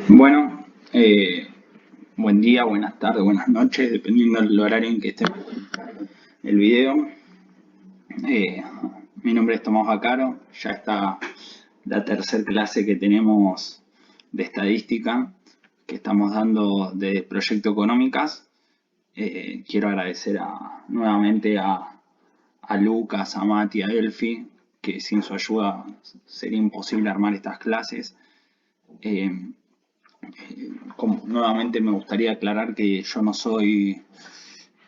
Bueno, buen día, buenas tardes, buenas noches, dependiendo del horario en que esté el video. Eh, Mi nombre es Tomás Bacaro, ya está la tercera clase que tenemos de estadística que estamos dando de Proyecto Económicas. Quiero agradecer nuevamente a Lucas, a Mati, a Elfi, que sin su ayuda sería imposible armar estas clases. Eh, Nuevamente me gustaría aclarar que yo no soy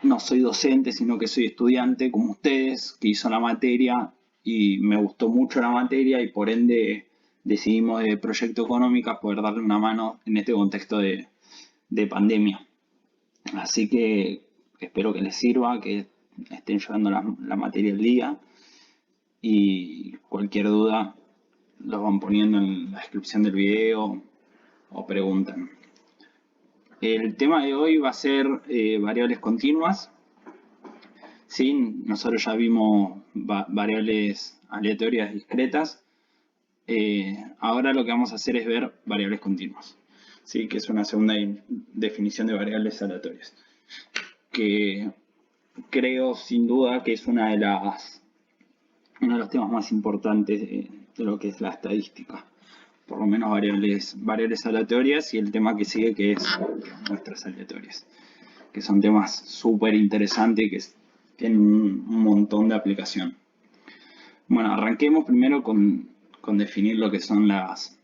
docente, sino que soy estudiante como ustedes, que hizo la materia y me gustó mucho la materia y por ende decidimos de Proyecto Económicas poder darle una mano en este contexto de pandemia. Así que espero que les sirva, que estén llevando la materia al día y cualquier duda los van poniendo en la descripción del video o preguntan. El tema de hoy va a ser variables continuas. ¿Sí? Nosotros ya vimos variables aleatorias discretas. Ahora lo que vamos a hacer es ver variables continuas, ¿sí? Que es una segunda definición de variables aleatorias. Que creo sin duda que es uno de los temas más importantes de lo que es la estadística. Por lo menos variables aleatorias y el tema que sigue que es muestras aleatorias, que son temas súper interesantes y que tienen un montón de aplicación. Bueno, arranquemos primero con definir lo que son las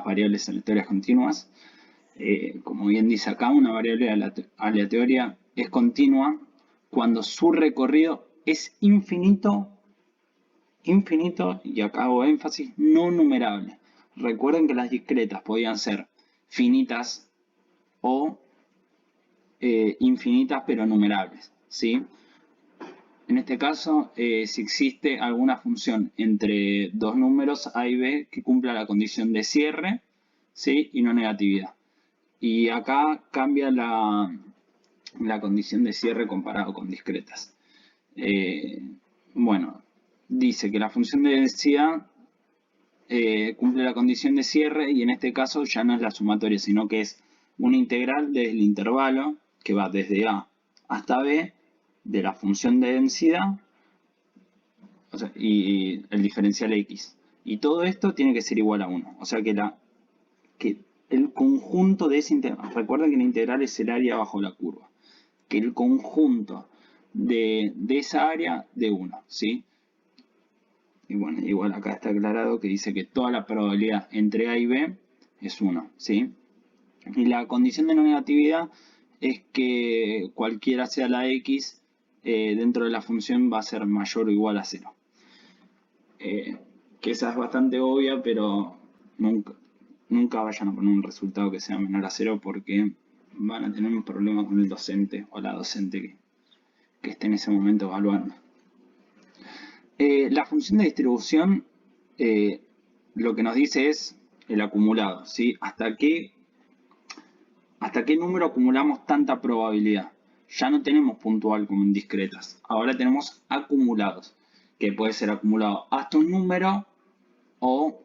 variables aleatorias continuas. Como bien dice acá, una variable aleatoria es continua cuando su recorrido es infinito, y acá hago énfasis, no numerable. Recuerden que las discretas podían ser finitas o infinitas pero numerables, ¿sí? En este caso, si existe alguna función entre dos números A y B que cumpla la condición de cierre, ¿sí? Y no negatividad. Y acá cambia la condición de cierre comparado con discretas. Bueno, dice que la función de densidad cumple la condición de cierre y en este caso ya no es la sumatoria, sino que es una integral del intervalo que va desde A hasta B de la función de densidad, o sea, y el diferencial X. Y todo esto tiene que ser igual a 1. O sea que el conjunto de ese integral, recuerden que la integral es el área bajo la curva, que el conjunto de esa área de 1, ¿sí? Y bueno, igual acá está aclarado que dice que toda la probabilidad entre A y B es 1, ¿sí? Y la condición de no negatividad es que cualquiera sea la X dentro de la función va a ser mayor o igual a 0. Que esa es bastante obvia, pero nunca vayan a poner un resultado que sea menor a 0 porque van a tener un problema con el docente o la docente que esté en ese momento evaluando. La función de distribución lo que nos dice es el acumulado, ¿sí? ¿Hasta qué número acumulamos tanta probabilidad? Ya no tenemos puntual como en discretas, ahora tenemos acumulados, que puede ser acumulado hasta un número o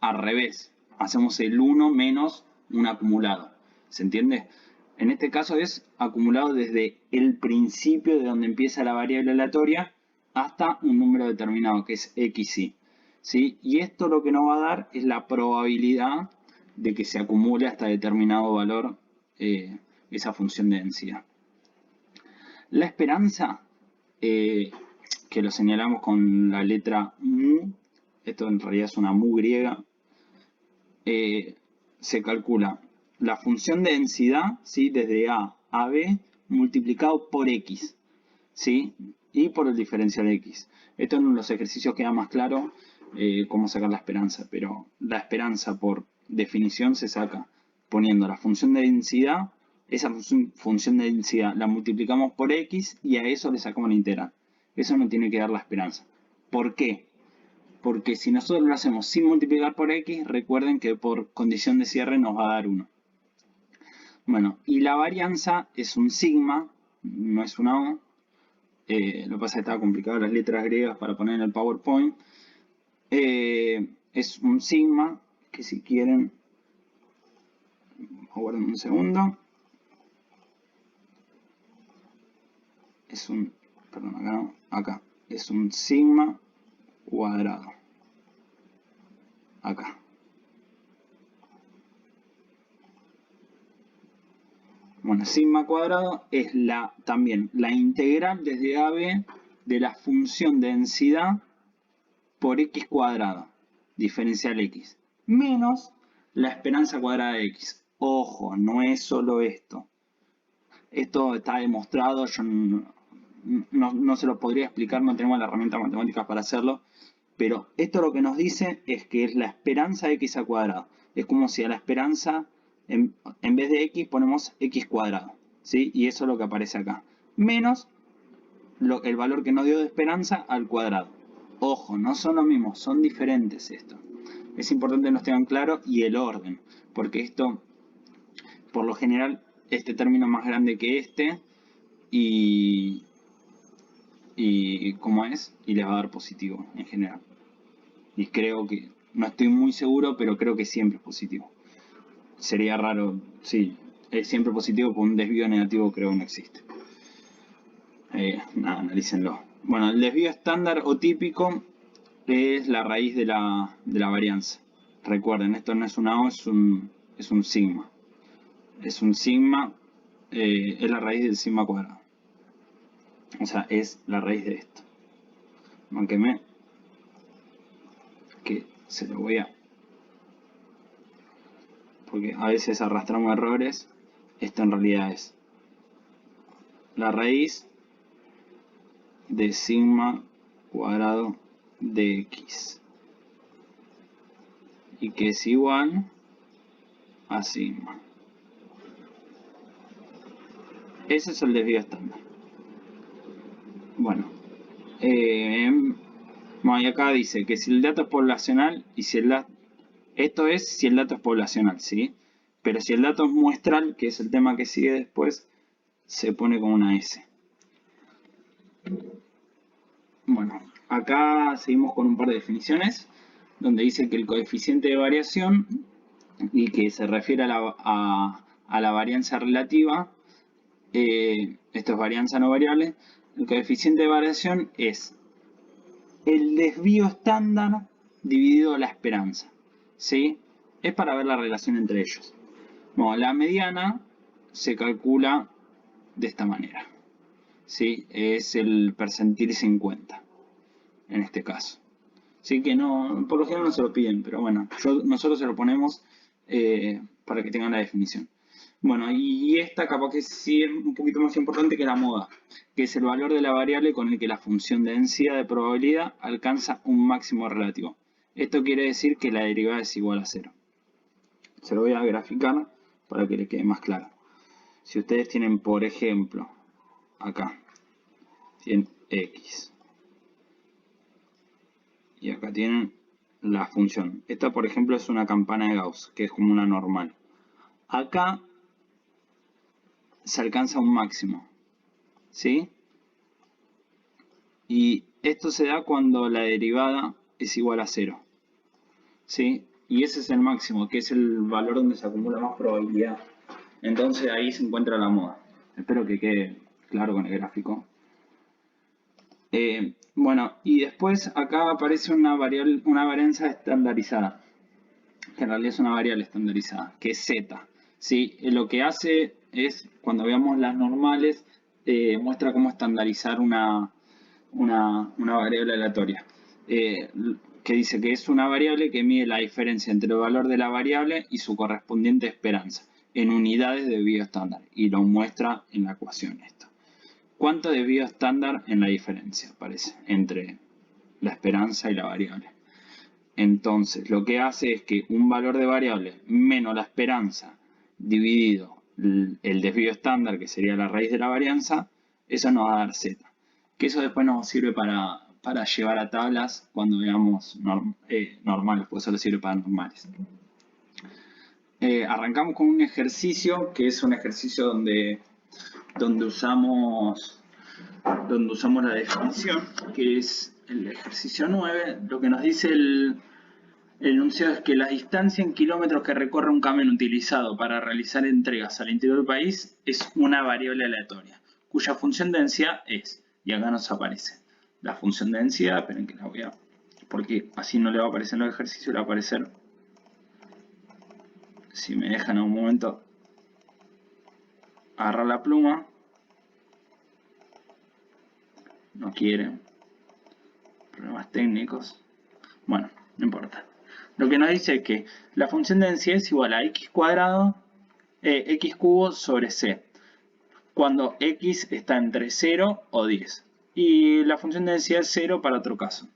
al revés, hacemos el 1 menos un acumulado, ¿se entiende? En este caso es acumulado desde el principio de donde empieza la variable aleatoria hasta un número determinado que es xy, ¿sí? Y esto lo que nos va a dar es la probabilidad de que se acumule hasta determinado valor esa función de densidad. La esperanza, que lo señalamos con la letra mu, esto en realidad es una mu griega, se calcula la función de densidad, ¿sí? Desde A a B multiplicado por X, ¿sí? Y por el diferencial X. Esto en los ejercicios queda más claro cómo sacar la esperanza, pero la esperanza por definición se saca poniendo la función de densidad, esa función de densidad la multiplicamos por X y a eso le sacamos la integral. Eso no tiene que dar la esperanza. ¿Por qué? Porque si nosotros lo hacemos sin multiplicar por X, recuerden que por condición de cierre nos va a dar 1. Bueno, y la varianza es un sigma, no es una O. Lo que pasa es que estaba complicado las letras griegas para poner en el PowerPoint. Es un sigma, que si quieren aguarden un segundo. Es un, perdón, acá no, acá. Es un sigma cuadrado. Acá. Bueno, sigma cuadrado es también la integral desde a b de la función de densidad por x cuadrado, diferencial x, menos la esperanza cuadrada de x. Ojo, no es solo esto. Esto está demostrado, yo no se lo podría explicar, no tenemos las herramientas matemáticas para hacerlo, pero esto lo que nos dice es que es la esperanza de x al cuadrado. Es como si a la esperanza, en vez de x, ponemos x cuadrado, ¿sí? Y eso es lo que aparece acá. Menos el valor que nos dio de esperanza al cuadrado. Ojo, no son lo mismo, son diferentes esto. Es importante que nos tengan claro y el orden, porque esto, por lo general, este término es más grande que este y ¿cómo es? Y les va a dar positivo en general. Y creo que, no estoy muy seguro, pero creo que siempre es positivo. Sería raro, sí, es siempre positivo, por un desvío negativo creo que no existe. Nada, analícenlo. Bueno, el desvío estándar o típico es la raíz de la varianza. Recuerden, esto no es una O, es un sigma. Es un sigma, es la raíz del sigma cuadrado. O sea, es la raíz de esto. Mánqueme que se lo voy a... Porque a veces arrastramos errores. Esto en realidad es la raíz de sigma cuadrado de x. Y que es igual a sigma. Ese es el desvío estándar. Bueno, y acá dice que si el dato es poblacional y si el dato... Esto es si el dato es poblacional, ¿sí? Pero si el dato es muestral, que es el tema que sigue después, se pone con una S. Bueno, acá seguimos con un par de definiciones, donde dice que el coeficiente de variación, y que se refiere a la varianza relativa, esto es varianza no variable, el coeficiente de variación es el desvío estándar dividido la esperanza, ¿sí? Es para ver la relación entre ellos. Bueno, la mediana se calcula de esta manera, ¿sí? Es el percentil 50, en este caso. Así que no, por lo general no se lo piden, pero bueno, nosotros se lo ponemos para que tengan la definición. Bueno, y esta capaz que sí es un poquito más importante que la moda, que es el valor de la variable con el que la función de densidad de probabilidad alcanza un máximo relativo. Esto quiere decir que la derivada es igual a 0. Se lo voy a graficar para que le quede más claro. Si ustedes tienen, por ejemplo, acá, tienen x. Y acá tienen la función. Esta, por ejemplo, es una campana de Gauss, que es como una normal. Acá se alcanza un máximo, ¿sí? Y esto se da cuando la derivada es igual a 0, ¿sí? Y ese es el máximo, que es el valor donde se acumula más probabilidad. Entonces ahí se encuentra la moda. Espero que quede claro con el gráfico. Bueno, y después acá aparece una varianza estandarizada, que en realidad es una variable estandarizada, que es z. ¿Sí? Lo que hace es, cuando veamos las normales, muestra cómo estandarizar una variable aleatoria. Que dice que es una variable que mide la diferencia entre el valor de la variable y su correspondiente esperanza en unidades de desvío estándar, y lo muestra en la ecuación esto. ¿Cuánto desvío estándar en la diferencia aparece entre la esperanza y la variable? Entonces, lo que hace es que un valor de variable menos la esperanza dividido el desvío estándar, que sería la raíz de la varianza, eso nos va a dar z. Que eso después nos sirve para llevar a tablas cuando veamos normales, pues solo sirve para normales. Arrancamos con un ejercicio, que es un ejercicio donde usamos la definición, que es el ejercicio 9. Lo que nos dice El enunciado es que la distancia en kilómetros que recorre un camión utilizado para realizar entregas al interior del país es una variable aleatoria, cuya función de densidad es, y acá nos aparece la función de densidad, esperen que la voy a, porque así no le va a aparecer en los ejercicios, le va a aparecer, si me dejan en un momento agarrar la pluma, no quiere, problemas técnicos, bueno, no importa. Lo que nos dice es que la función de densidad es igual a x cuadrado, x cubo sobre c, cuando x está entre 0 o 10. Y la función de densidad es 0 para otro caso.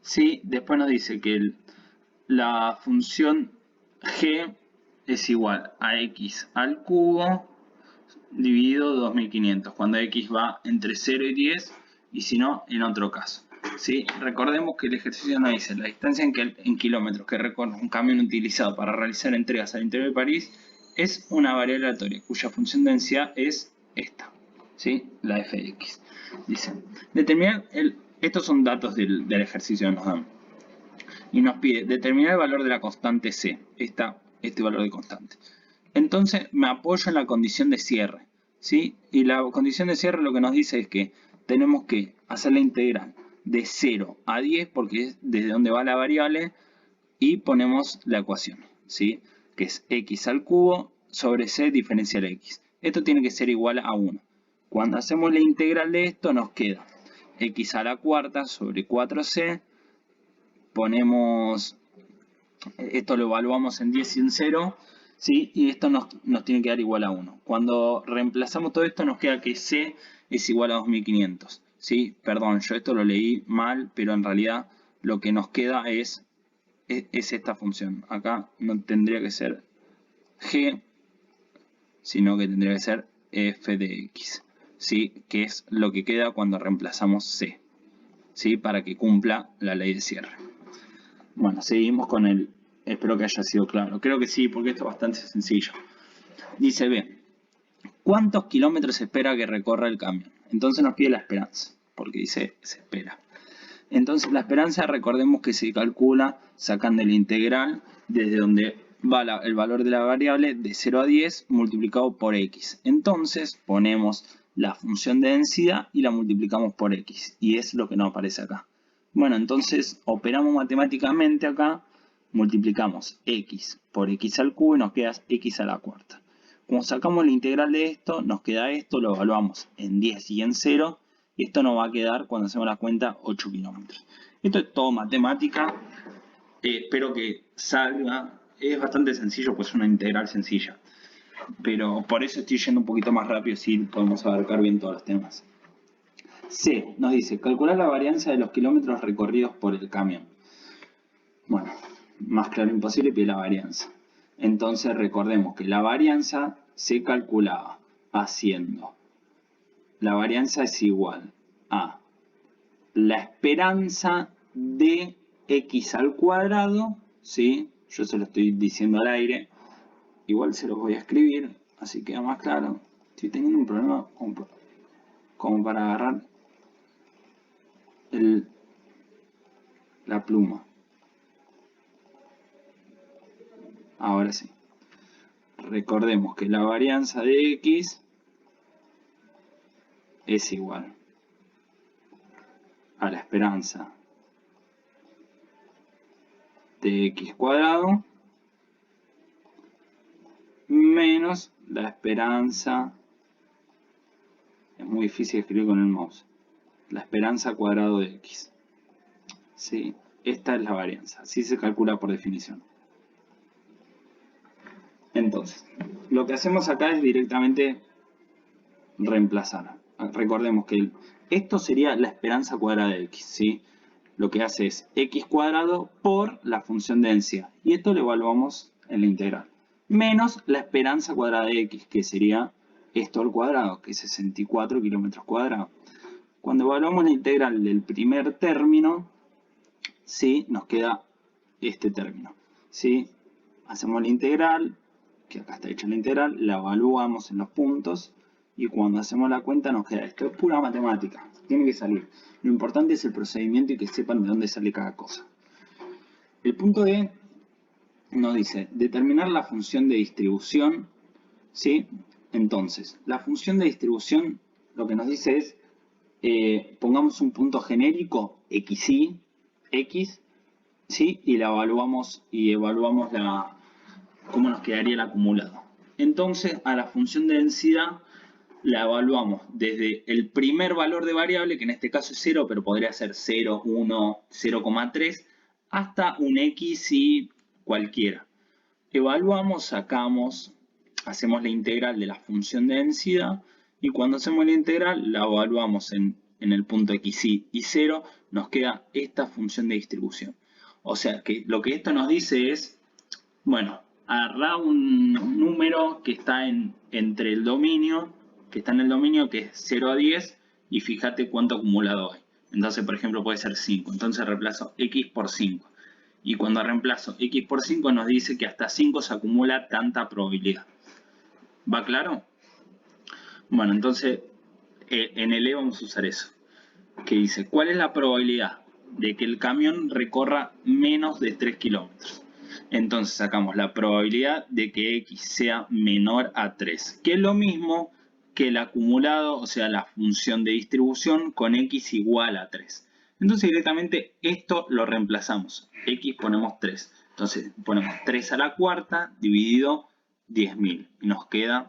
¿Sí? Después nos dice que la función g es igual a x al cubo dividido 2500, cuando x va entre 0 y 10, y si no, en otro caso. ¿Sí? Recordemos que el ejercicio nos dice la distancia en kilómetros que recorre un camión utilizado para realizar entregas al interior de París es una variable aleatoria cuya función de densidad es esta, ¿sí? La f de x. Dice, determinar estos son datos del ejercicio que nos dan. Y nos pide determinar el valor de la constante c, este valor de constante. Entonces me apoyo en la condición de cierre, ¿sí? Y la condición de cierre lo que nos dice es que tenemos que hacer la integral de 0 a 10, porque es desde donde va la variable, y ponemos la ecuación, ¿sí? Que es x al cubo sobre c diferencial x. Esto tiene que ser igual a 1. Cuando hacemos la integral de esto nos queda x a la cuarta sobre 4c, ponemos, esto lo evaluamos en 10 y en 0, ¿sí? Y esto nos tiene que dar igual a 1. Cuando reemplazamos todo esto nos queda que c es igual a 2500, ¿sí? Perdón, yo esto lo leí mal, pero en realidad lo que nos queda es esta función. Acá no tendría que ser g, sino que tendría que ser f de x, ¿sí? Que es lo que queda cuando reemplazamos c, ¿sí? Para que cumpla la ley de cierre. Bueno, seguimos con el... Espero que haya sido claro. Creo que sí, porque esto es bastante sencillo. Dice B, ¿cuántos kilómetros se espera que recorra el camión? Entonces nos pide la esperanza, porque dice se espera. Entonces la esperanza, recordemos que se calcula sacando el integral desde donde va el valor de la variable de 0 a 10 multiplicado por x. Entonces ponemos la función de densidad y la multiplicamos por x. Y es lo que nos aparece acá. Bueno, entonces operamos matemáticamente acá, multiplicamos x por x al cubo y nos queda x a la cuarta. Como sacamos la integral de esto, nos queda esto, lo evaluamos en 10 y en 0, y esto nos va a quedar, cuando hacemos la cuenta, 8 kilómetros. Esto es todo matemática, espero que salga, es bastante sencillo, pues es una integral sencilla, pero por eso estoy yendo un poquito más rápido, si podemos abarcar bien todos los temas. C nos dice, calcular la varianza de los kilómetros recorridos por el camión. Bueno, más claro imposible, pide la varianza. Entonces recordemos que la varianza se calculaba haciendo, la varianza es igual a la esperanza de x al cuadrado, ¿sí? Yo se lo estoy diciendo al aire, igual se los voy a escribir, así queda más claro. Estoy teniendo un problema como para agarrar la pluma. Ahora sí. Recordemos que la varianza de x es igual a la esperanza de x cuadrado menos la esperanza, es muy difícil escribir con el mouse, la esperanza cuadrado de x. ¿Sí? Esta es la varianza, así se calcula por definición. Entonces, lo que hacemos acá es directamente reemplazar. Recordemos que esto sería la esperanza cuadrada de x, ¿sí? Lo que hace es x cuadrado por la función de densidad. Y esto lo evaluamos en la integral. Menos la esperanza cuadrada de x, que sería esto al cuadrado, que es 64 kilómetros cuadrados. Cuando evaluamos la integral del primer término, ¿sí? Nos queda este término, ¿sí? Hacemos la integral, que acá está hecha la integral, la evaluamos en los puntos y cuando hacemos la cuenta nos queda esto. Es pura matemática, tiene que salir. Lo importante es el procedimiento y que sepan de dónde sale cada cosa. El punto D nos dice determinar la función de distribución, ¿sí? Entonces, la función de distribución lo que nos dice es, pongamos un punto genérico, xy, x, ¿sí? Y evaluamos cómo nos quedaría el acumulado. Entonces, a la función de densidad la evaluamos desde el primer valor de variable, que en este caso es 0, pero podría ser 0, 1, 0,3, hasta un x y cualquiera. Evaluamos, sacamos, hacemos la integral de la función de densidad y cuando hacemos la integral la evaluamos en el punto xy y 0, nos queda esta función de distribución. O sea que lo que esto nos dice es, bueno, agarrá un número que está entre el dominio, que está en el dominio, que es 0 a 10, y fíjate cuánto acumulado hay. Entonces, por ejemplo, puede ser 5. Entonces reemplazo x por 5. Y cuando reemplazo x por 5 nos dice que hasta 5 se acumula tanta probabilidad. ¿Va claro? Bueno, entonces en el E vamos a usar eso. Que dice, ¿cuál es la probabilidad de que el camión recorra menos de 3 kilómetros? Entonces sacamos la probabilidad de que x sea menor a 3, que es lo mismo que el acumulado, o sea, la función de distribución con x igual a 3. Entonces directamente esto lo reemplazamos. X ponemos 3. Entonces ponemos 3 a la cuarta dividido 10.000. Y nos queda,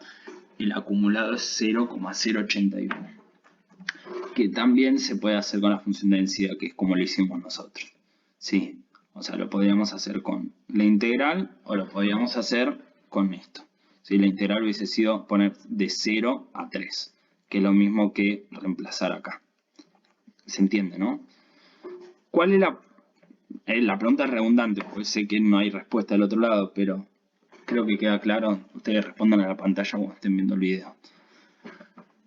el acumulado es 0,081. Que también se puede hacer con la función de densidad, que es como lo hicimos nosotros. ¿Sí? O sea, lo podríamos hacer con la integral o lo podríamos hacer con esto. ¿Sí? La integral hubiese sido poner de 0 a 3, que es lo mismo que reemplazar acá. ¿Se entiende, no? ¿Cuál es la pregunta es redundante, porque sé que no hay respuesta del otro lado, pero creo que queda claro. Ustedes respondan a la pantalla cuando estén viendo el video.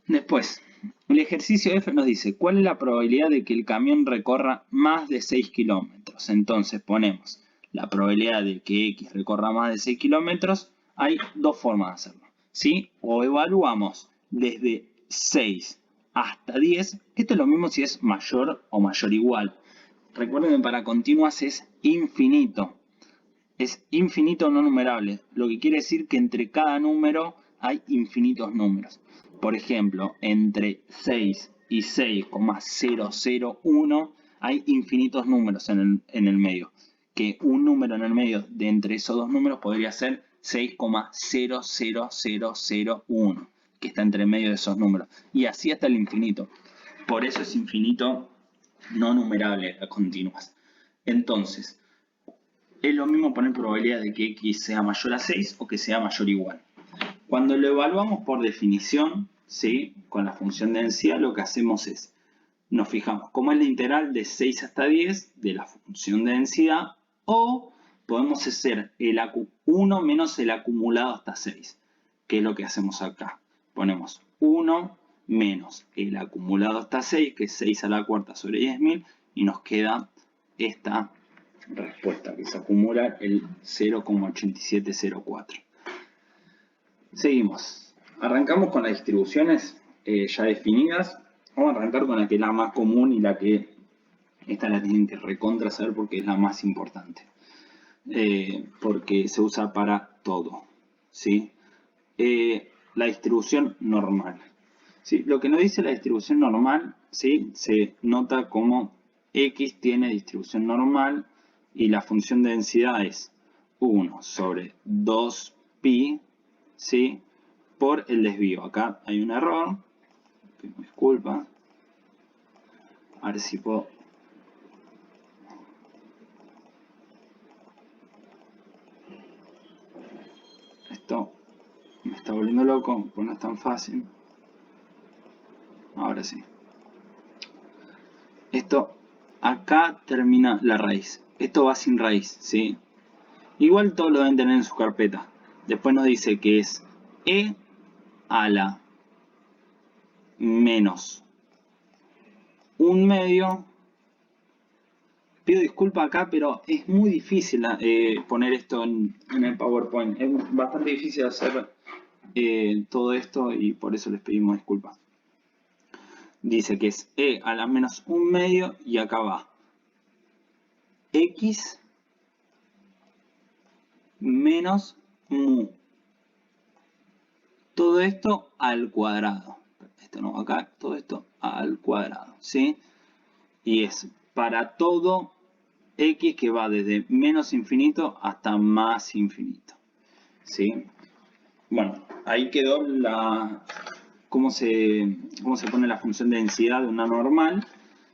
Después, el ejercicio F nos dice, ¿cuál es la probabilidad de que el camión recorra más de 6 kilómetros? Entonces ponemos la probabilidad de que X recorra más de 6 kilómetros. Hay dos formas de hacerlo, ¿sí? O evaluamos desde 6 hasta 10. Esto es lo mismo si es mayor o mayor igual. Recuerden que para continuas es infinito. Es infinito no numerable, lo que quiere decir que entre cada número hay infinitos números. Por ejemplo, entre 6 y 6,001 hay infinitos números en el medio. Que un número en el medio de entre esos dos números podría ser 6,00001, que está entre medio de esos números. Y así hasta el infinito. Por eso es infinito no numerable a continuas. Entonces, es lo mismo poner probabilidad de que x sea mayor a 6 o que sea mayor o igual. Cuando lo evaluamos por definición, ¿sí? Con la función de densidad, lo que hacemos es, nos fijamos cómo es la integral de 6 hasta 10 de la función de densidad, o podemos hacer el 1 menos el acumulado hasta 6, que es lo que hacemos acá. Ponemos 1 menos el acumulado hasta 6, que es 6 a la cuarta sobre 10.000, y nos queda esta respuesta, que se acumula el 0,8704. Seguimos. Arrancamos con las distribuciones ya definidas. Vamos a arrancar con la que es la más común y la que esta la tienen que recontra saber porque es la más importante. Porque se usa para todo, ¿sí? La distribución normal. ¿Sí? Lo que nos dice la distribución normal, ¿sí? Se nota como x tiene distribución normal y la función de densidad es 1 sobre 2pi, ¿sí? Por el desvío. Acá hay un error, pido disculpas. A ver si puedo. Esto me está volviendo loco, pues no es tan fácil. Ahora sí. Esto, acá termina la raíz. Esto va sin raíz, ¿sí? Igual todos lo deben tener en su carpeta. Después nos dice que es e a la menos un medio. Pido disculpas acá, pero es muy difícil poner esto en el PowerPoint. Es bastante difícil hacer todo esto y por eso les pedimos disculpas. Dice que es e a la menos un medio y acá va x menos mu. Todo esto al cuadrado. Esto no va acá, todo esto al cuadrado, ¿sí? Y es para todo x que va desde menos infinito hasta más infinito, ¿sí? Bueno, ahí quedó cómo se pone la función de densidad de una normal,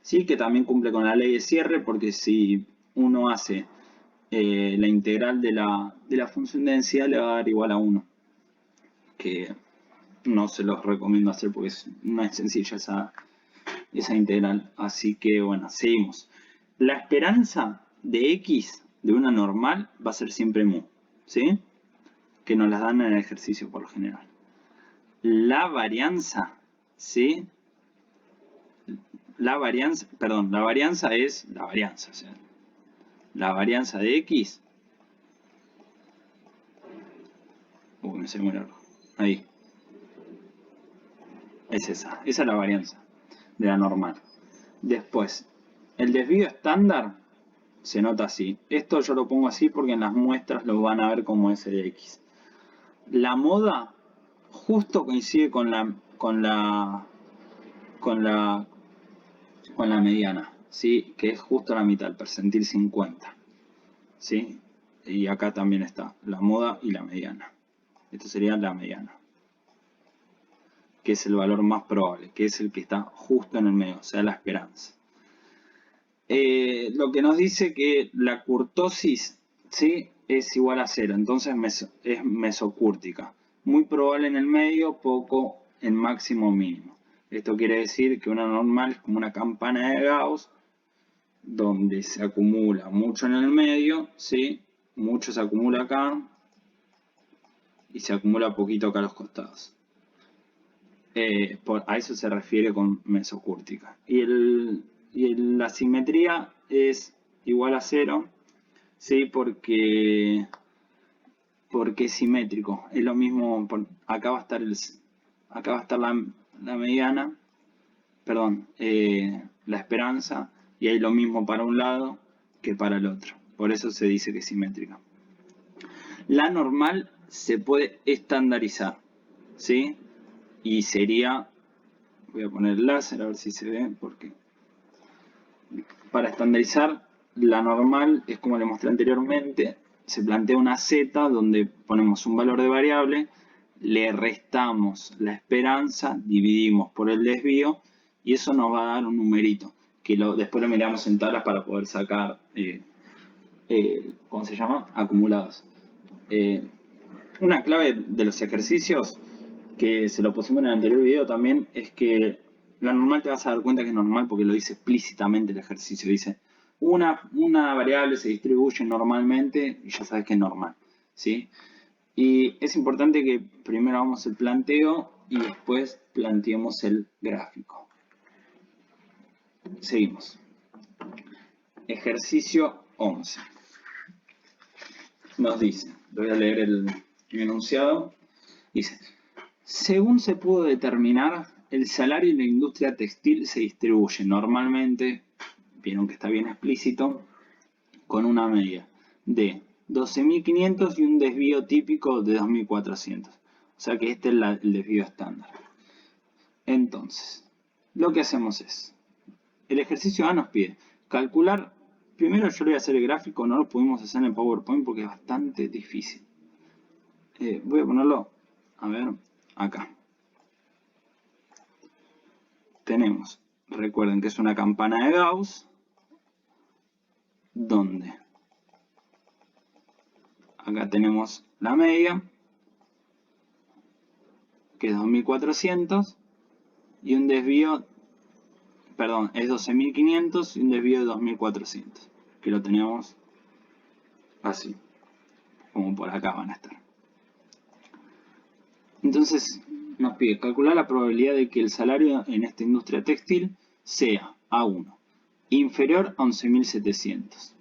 ¿sí? Que también cumple con la ley de cierre, porque si uno hace la integral de la función de densidad le va a dar igual a 1, que no se los recomiendo hacer porque no es sencilla esa integral. Así que bueno, seguimos. La esperanza de x de una normal va a ser siempre mu, ¿sí? Que nos las dan en el ejercicio por lo general. La varianza, ¿sí? La varianza es la varianza, o sea, la varianza de x. Me salió muy largo. Ahí. Es esa es la varianza de la normal. Después, el desvío estándar se nota así. Esto yo lo pongo así porque en las muestras lo van a ver como S de X. La moda justo coincide con la mediana, ¿sí? Que es justo la mitad, el percentil 50. ¿Sí? Y acá también está la moda y la mediana. Esto sería la mediana, que es el valor más probable, que es el que está justo en el medio, o sea, la esperanza. Lo que nos dice que la kurtosis, ¿sí? Es igual a 0, entonces es mesocúrtica. Muy probable en el medio, poco en máximo mínimo. Esto quiere decir que una normal es como una campana de Gauss, donde se acumula mucho en el medio, ¿sí? Mucho se acumula acá y se acumula poquito acá a los costados. A eso se refiere con mesocúrtica. Y la simetría es igual a 0, ¿sí? Porque es simétrico. Es lo mismo, acá va a estar la mediana, perdón, la esperanza, y hay lo mismo para un lado que para el otro. Por eso se dice que es simétrica. La normal se puede estandarizar, ¿sí? Y sería, voy a poner el láser a ver si se ve, porque para estandarizar la normal es como le mostré anteriormente, se plantea una z donde ponemos un valor de variable, le restamos la esperanza, dividimos por el desvío y eso nos va a dar un numerito que después lo miramos en tablas para poder sacar, ¿cómo se llama? Acumulados. Una clave de los ejercicios, que se lo pusimos en el anterior video también, es que la normal te vas a dar cuenta que es normal porque lo dice explícitamente el ejercicio. Dice, una variable se distribuye normalmente y ya sabes que es normal, ¿sí? Y es importante que primero hagamos el planteo y después planteemos el gráfico. Seguimos. Ejercicio 11. Nos dice, voy a leer el enunciado. Dice, según se pudo determinar, el salario en la industria textil se distribuye normalmente, vieron que está bien explícito, con una media de 12.500 y un desvío típico de 2.400. O sea que este es el desvío estándar. Entonces, lo que hacemos es, el ejercicio A nos pide calcular, primero yo le voy a hacer el gráfico, no lo pudimos hacer en el PowerPoint porque es bastante difícil. Voy a ponerlo, a ver, acá. Tenemos, recuerden que es una campana de Gauss, donde acá tenemos la media, que es 2.400, y un desvío, perdón, es 12.500 y un desvío de 2.400, que lo tenemos así, como por acá van a estar. Entonces nos pide calcular la probabilidad de que el salario en esta industria textil sea A1 inferior a 11.700.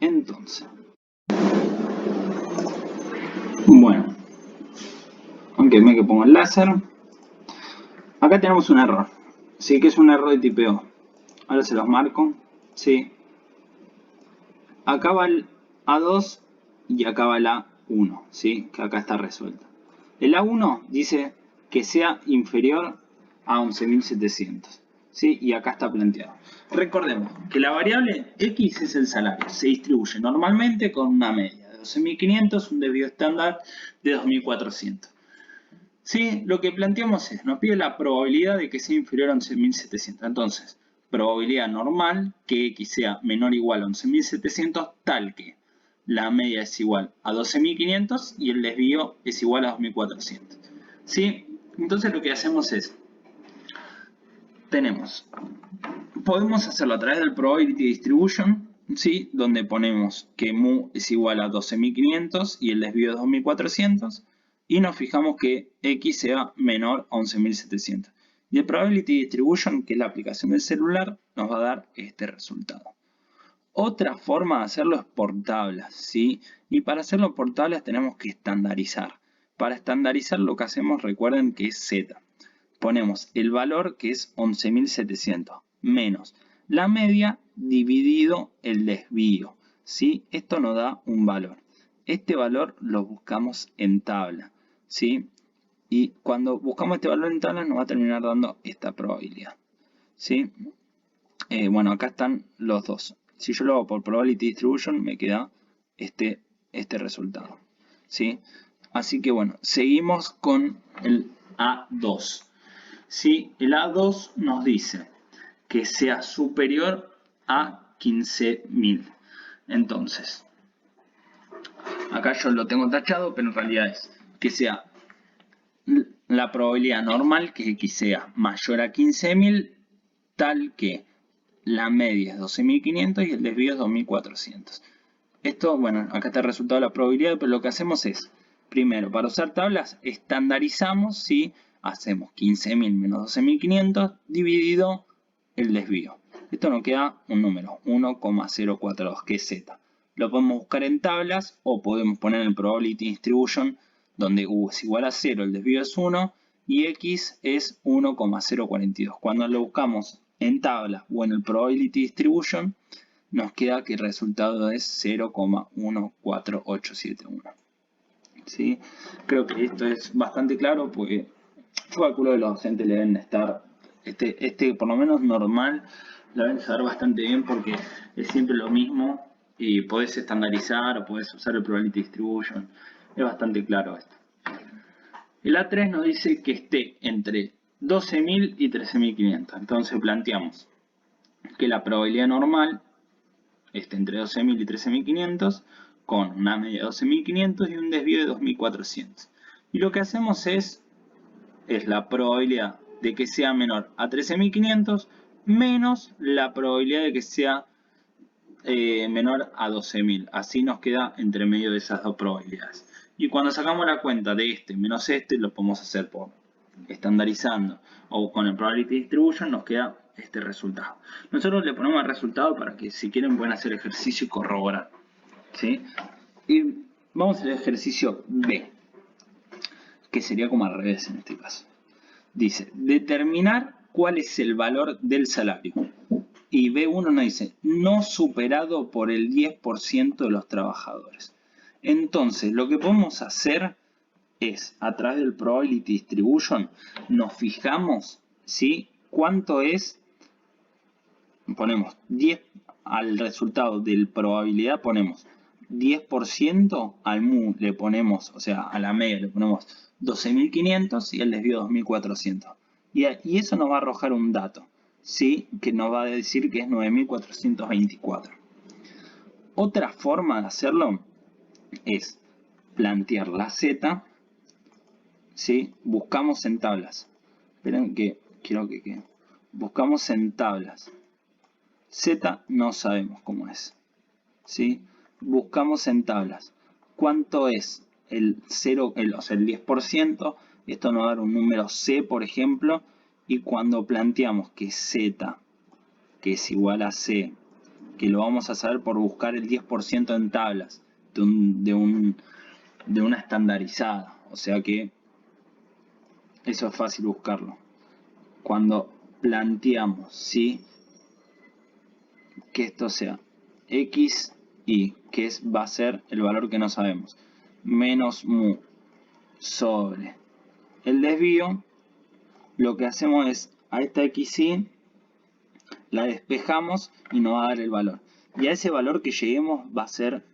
Entonces, bueno, aunque me que pongo el láser, acá tenemos un error, sí, que es un error de tipeo. Ahora se los marco, sí. Acá va el A2 y acá va el A1, ¿sí? Que acá está resuelto. El A1 dice que sea inferior a 11.700, ¿sí? Y acá está planteado. Recordemos que la variable X es el salario. Se distribuye normalmente con una media de 12.500, un desvío estándar de 2.400. Sí, lo que planteamos es, nos pide la probabilidad de que sea inferior a 11.700. Entonces, probabilidad normal que X sea menor o igual a 11.700, tal que la media es igual a 12.500 y el desvío es igual a 2.400. ¿Sí? Entonces lo que hacemos es, podemos hacerlo a través del probability distribution, ¿sí? Donde ponemos que mu es igual a 12.500 y el desvío es 2.400 y nos fijamos que x sea menor a 11.700. Y el probability distribution, que es la aplicación del celular, nos va a dar este resultado. Otra forma de hacerlo es por tablas, ¿sí? Y para hacerlo por tablas tenemos que estandarizar. Para estandarizar lo que hacemos, recuerden que es z. Ponemos el valor que es 11.700 menos la media dividido el desvío, ¿sí? Esto nos da un valor. Este valor lo buscamos en tabla, ¿sí? Y cuando buscamos este valor en tabla nos va a terminar dando esta probabilidad, ¿sí? Bueno, acá están los dos. Si yo lo hago por probability distribution me queda este resultado, ¿sí? Así que bueno, seguimos con el A2. Si el A2 nos dice que sea superior a 15.000. Entonces, acá yo lo tengo tachado, pero en realidad es que sea la probabilidad normal que X sea mayor a 15.000, tal que la media es 12.500 y el desvío es 2.400. Esto, bueno, acá está el resultado de la probabilidad, pero lo que hacemos es, primero, para usar tablas, estandarizamos si hacemos 15.000 menos 12.500 dividido el desvío. Esto nos queda un número, 1,042, que es z. Lo podemos buscar en tablas o podemos poner en el probability distribution, donde u es igual a 0, el desvío es 1 y x es 1,042. Cuando lo buscamos en tabla o en el probability distribution, nos queda que el resultado es 0,14871. ¿Sí? Creo que esto es bastante claro porque yo calculo que los docentes le deben estar, por lo menos normal, lo deben saber bastante bien porque es siempre lo mismo y podés estandarizar o podés usar el probability distribution. Es bastante claro esto. El A3 nos dice que esté entre 12.000 y 13.500. Entonces planteamos que la probabilidad normal esté entre 12.000 y 13.500 con una media de 12.500 y un desvío de 2.400. Y lo que hacemos es la probabilidad de que sea menor a 13.500 menos la probabilidad de que sea menor a 12.000. Así nos queda entre medio de esas dos probabilidades. Y cuando sacamos la cuenta de este menos este, lo podemos hacer por estandarizando o con el probability distribution, nos queda este resultado. Nosotros le ponemos el resultado para que si quieren puedan hacer ejercicio y corroborar, ¿sí? Y vamos al ejercicio B, que sería como al revés en este caso. Dice, determinar cuál es el valor del salario. Y B1 nos dice, no superado por el 10% de los trabajadores. Entonces, lo que podemos hacer es, a través del probability distribution, nos fijamos, ¿sí? Cuánto es, ponemos 10 al resultado de probabilidad, ponemos 10%, al mu le ponemos, o sea, a la media le ponemos 12.500 y al desvío 2.400. Y eso nos va a arrojar un dato, ¿sí? Que nos va a decir que es 9.424. Otra forma de hacerlo es plantear la z, ¿sí? Buscamos en tablas. Esperen que quiero que quede. Buscamos en tablas. Z no sabemos cómo es, ¿sí? Buscamos en tablas. ¿Cuánto es el 0, o sea, el 10%? Esto nos va a dar un número C, por ejemplo. Y cuando planteamos que Z, que es igual a C, que lo vamos a saber por buscar el 10% en tablas de una estandarizada. O sea que eso es fácil buscarlo. Cuando planteamos, ¿sí? Que esto sea X y, que va a ser el valor que no sabemos, menos mu sobre el desvío. Lo que hacemos es, a esta xy la despejamos y nos va a dar el valor. Y a ese valor que lleguemos va a ser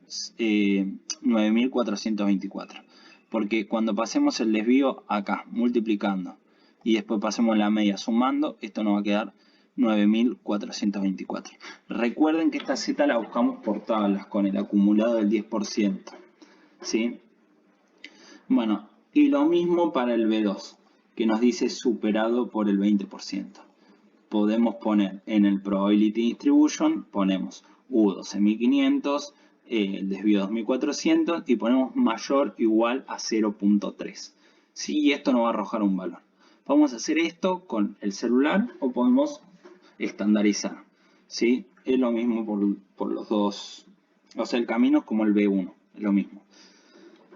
9424. Porque cuando pasemos el desvío acá, multiplicando, y después pasemos la media sumando, esto nos va a quedar 9424. Recuerden que esta z la buscamos por tablas, con el acumulado del 10%. ¿Sí? Bueno, y lo mismo para el B2, que nos dice superado por el 20%. Podemos poner en el Probability Distribution, ponemos U12500, el desvío 2400 y ponemos mayor o igual a 0.3. ¿Sí? Y esto nos va a arrojar un valor. Vamos a hacer esto con el celular o podemos estandarizar. ¿Sí? Es lo mismo por los dos. O sea, el camino es como el B1, es lo mismo.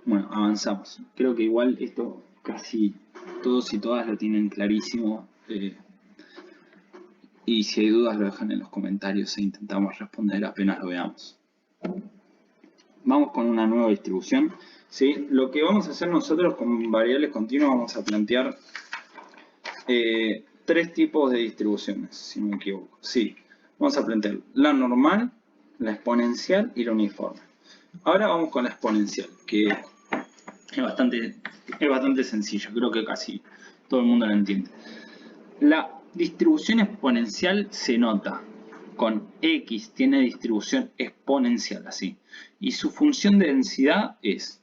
Bueno, avanzamos. Creo que igual esto casi todos y todas lo tienen clarísimo. Y si hay dudas lo dejan en los comentarios e intentamos responder apenas lo veamos. Vamos con una nueva distribución. ¿Sí? Lo que vamos a hacer nosotros con variables continuas, vamos a plantear 3 tipos de distribuciones, si no me equivoco. Sí, vamos a plantear la normal, la exponencial y la uniforme. Ahora vamos con la exponencial, que es bastante sencillo. Creo que casi todo el mundo lo entiende. La distribución exponencial se nota con x, tiene distribución exponencial así. Y su función de densidad es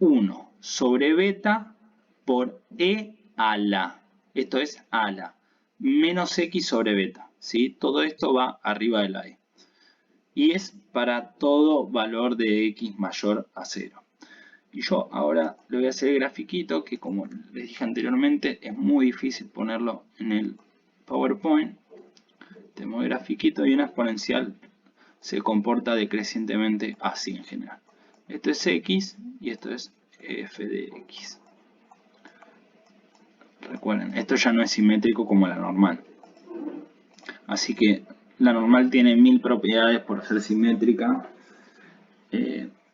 1 sobre beta por e a la. Esto es a la. Menos x sobre beta. ¿Sí? Todo esto va arriba de la e. Y es para todo valor de x mayor a 0. Y yo ahora le voy a hacer el grafiquito que, como les dije anteriormente, es muy difícil ponerlo en el PowerPoint. Tenemos el grafiquito y una exponencial se comporta decrecientemente así en general. Esto es x y esto es f de x. Recuerden, esto ya no es simétrico como la normal. Así que la normal tiene 1000 propiedades por ser simétrica.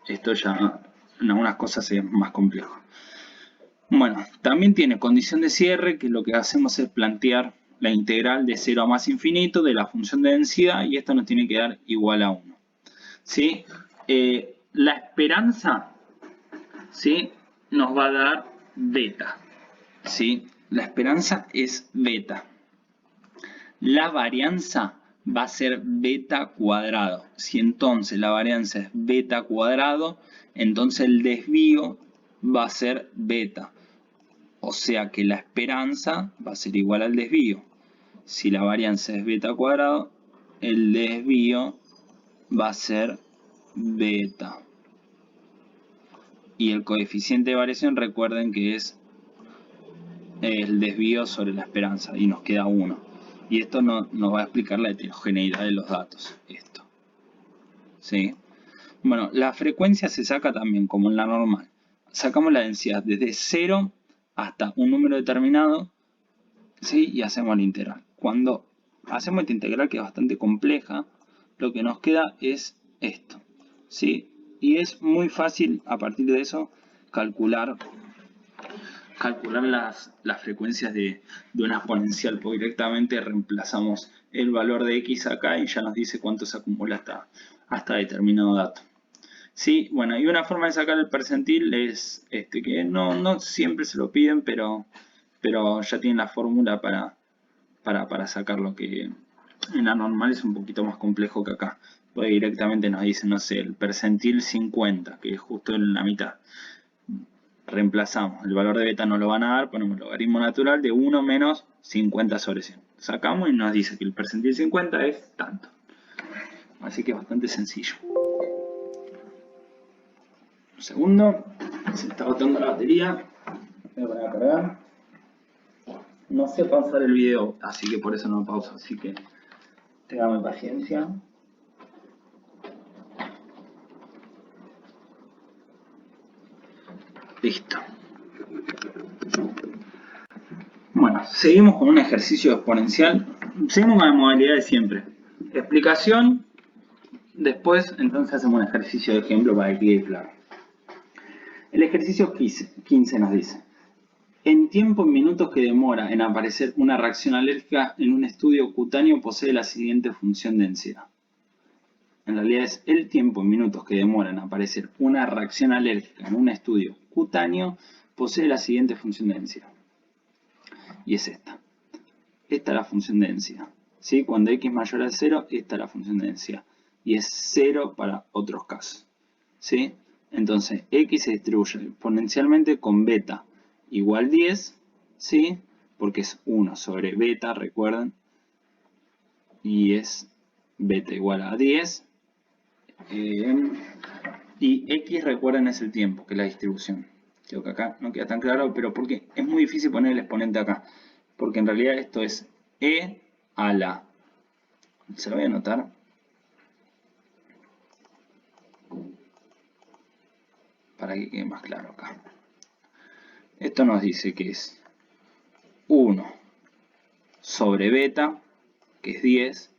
Esto ya en algunas cosas es más complejo. Bueno, también tiene condición de cierre, que lo que hacemos es plantear la integral de 0 a más infinito de la función de densidad y esto nos tiene que dar igual a 1. ¿Sí? La esperanza, ¿sí?, nos va a dar beta. ¿Sí? La esperanza es beta. La varianza va a ser beta cuadrado. Si entonces la varianza es beta cuadrado, entonces el desvío va a ser beta. O sea que la esperanza va a ser igual al desvío. Si la varianza es beta cuadrado, el desvío va a ser beta. Y el coeficiente de variación, recuerden que es el desvío sobre la esperanza y nos queda 1. Y esto nos va a explicar la heterogeneidad de los datos. Esto. ¿Sí? Bueno, la frecuencia se saca también como en la normal. Sacamos la densidad desde 0 hasta un número determinado, ¿sí?, y hacemos la integral. Cuando hacemos esta integral, que es bastante compleja, lo que nos queda es esto, ¿sí? Y es muy fácil a partir de eso calcular las frecuencias de una exponencial, porque directamente reemplazamos el valor de x acá y ya nos dice cuánto se acumula hasta determinado dato. Sí, bueno, y una forma de sacar el percentil es que no siempre se lo piden, pero ya tienen la fórmula para sacarlo, que en la normal es un poquito más complejo que acá. Porque directamente nos dicen, no sé, el percentil 50, que es justo en la mitad. Reemplazamos, el valor de beta nos lo van a dar, ponemos el logaritmo natural de 1 menos 50 sobre 100. Sacamos y nos dice que el percentil 50 es tanto. Así que es bastante sencillo. Un segundo, se está agotando la batería. Voy a poner a cargar. No sé pausar el video, así que por eso no pauso. Así que téngame paciencia. Listo. Bueno, seguimos con un ejercicio exponencial. Seguimos con la modalidad de siempre. Explicación Después, entonces hacemos un ejercicio de ejemplo para que quede claro. El ejercicio 15 nos dice, en tiempo en minutos que demora en aparecer una reacción alérgica en un estudio cutáneo posee la siguiente función de densidad. En realidad es el tiempo en minutos que demora en aparecer una reacción alérgica en un estudio cutáneo posee la siguiente función de densidad. Y es esta. Esta es la función de densidad. ¿Sí? Cuando x mayor a 0, esta es la función de densidad. Y es 0 para otros casos. ¿Sí? Entonces, x se distribuye exponencialmente con beta igual 10, ¿sí? Porque es 1 sobre beta, recuerden. Y es beta igual a 10. Y x, recuerden, es el tiempo, que es la distribución. Creo que acá no queda tan claro, pero porque es muy difícil poner el exponente acá. Porque en realidad esto es e a la... Se lo voy a anotar. Para que quede más claro acá. Esto nos dice que es 1 sobre beta, que es 10.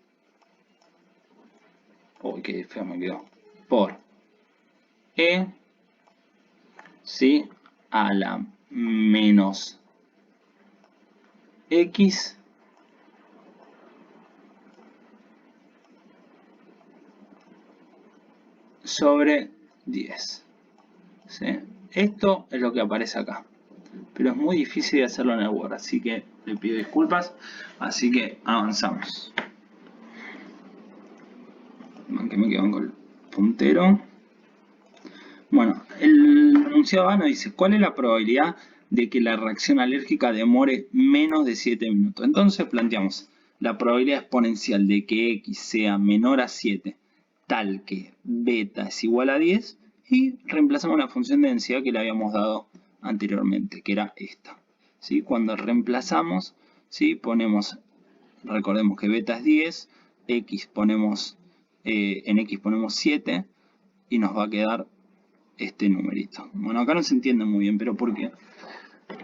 Uy, qué feo me quedó. Por e, ¿sí? A la menos x sobre 10. ¿Sí? Esto es lo que aparece acá. Pero es muy difícil de hacerlo en el Word, así que le pido disculpas. Así que avanzamos. Que me quedo con el puntero. Bueno, el enunciado A nos dice, ¿cuál es la probabilidad de que la reacción alérgica demore menos de 7 minutos? Entonces planteamos la probabilidad exponencial de que x sea menor a 7, tal que beta es igual a 10, y reemplazamos la función de densidad que le habíamos dado anteriormente, que era esta. ¿Sí? Cuando reemplazamos, ¿sí? Ponemos, recordemos que beta es 10, x ponemos, en x ponemos 7, y nos va a quedar este numerito. Bueno, acá no se entiende muy bien, pero ¿por qué?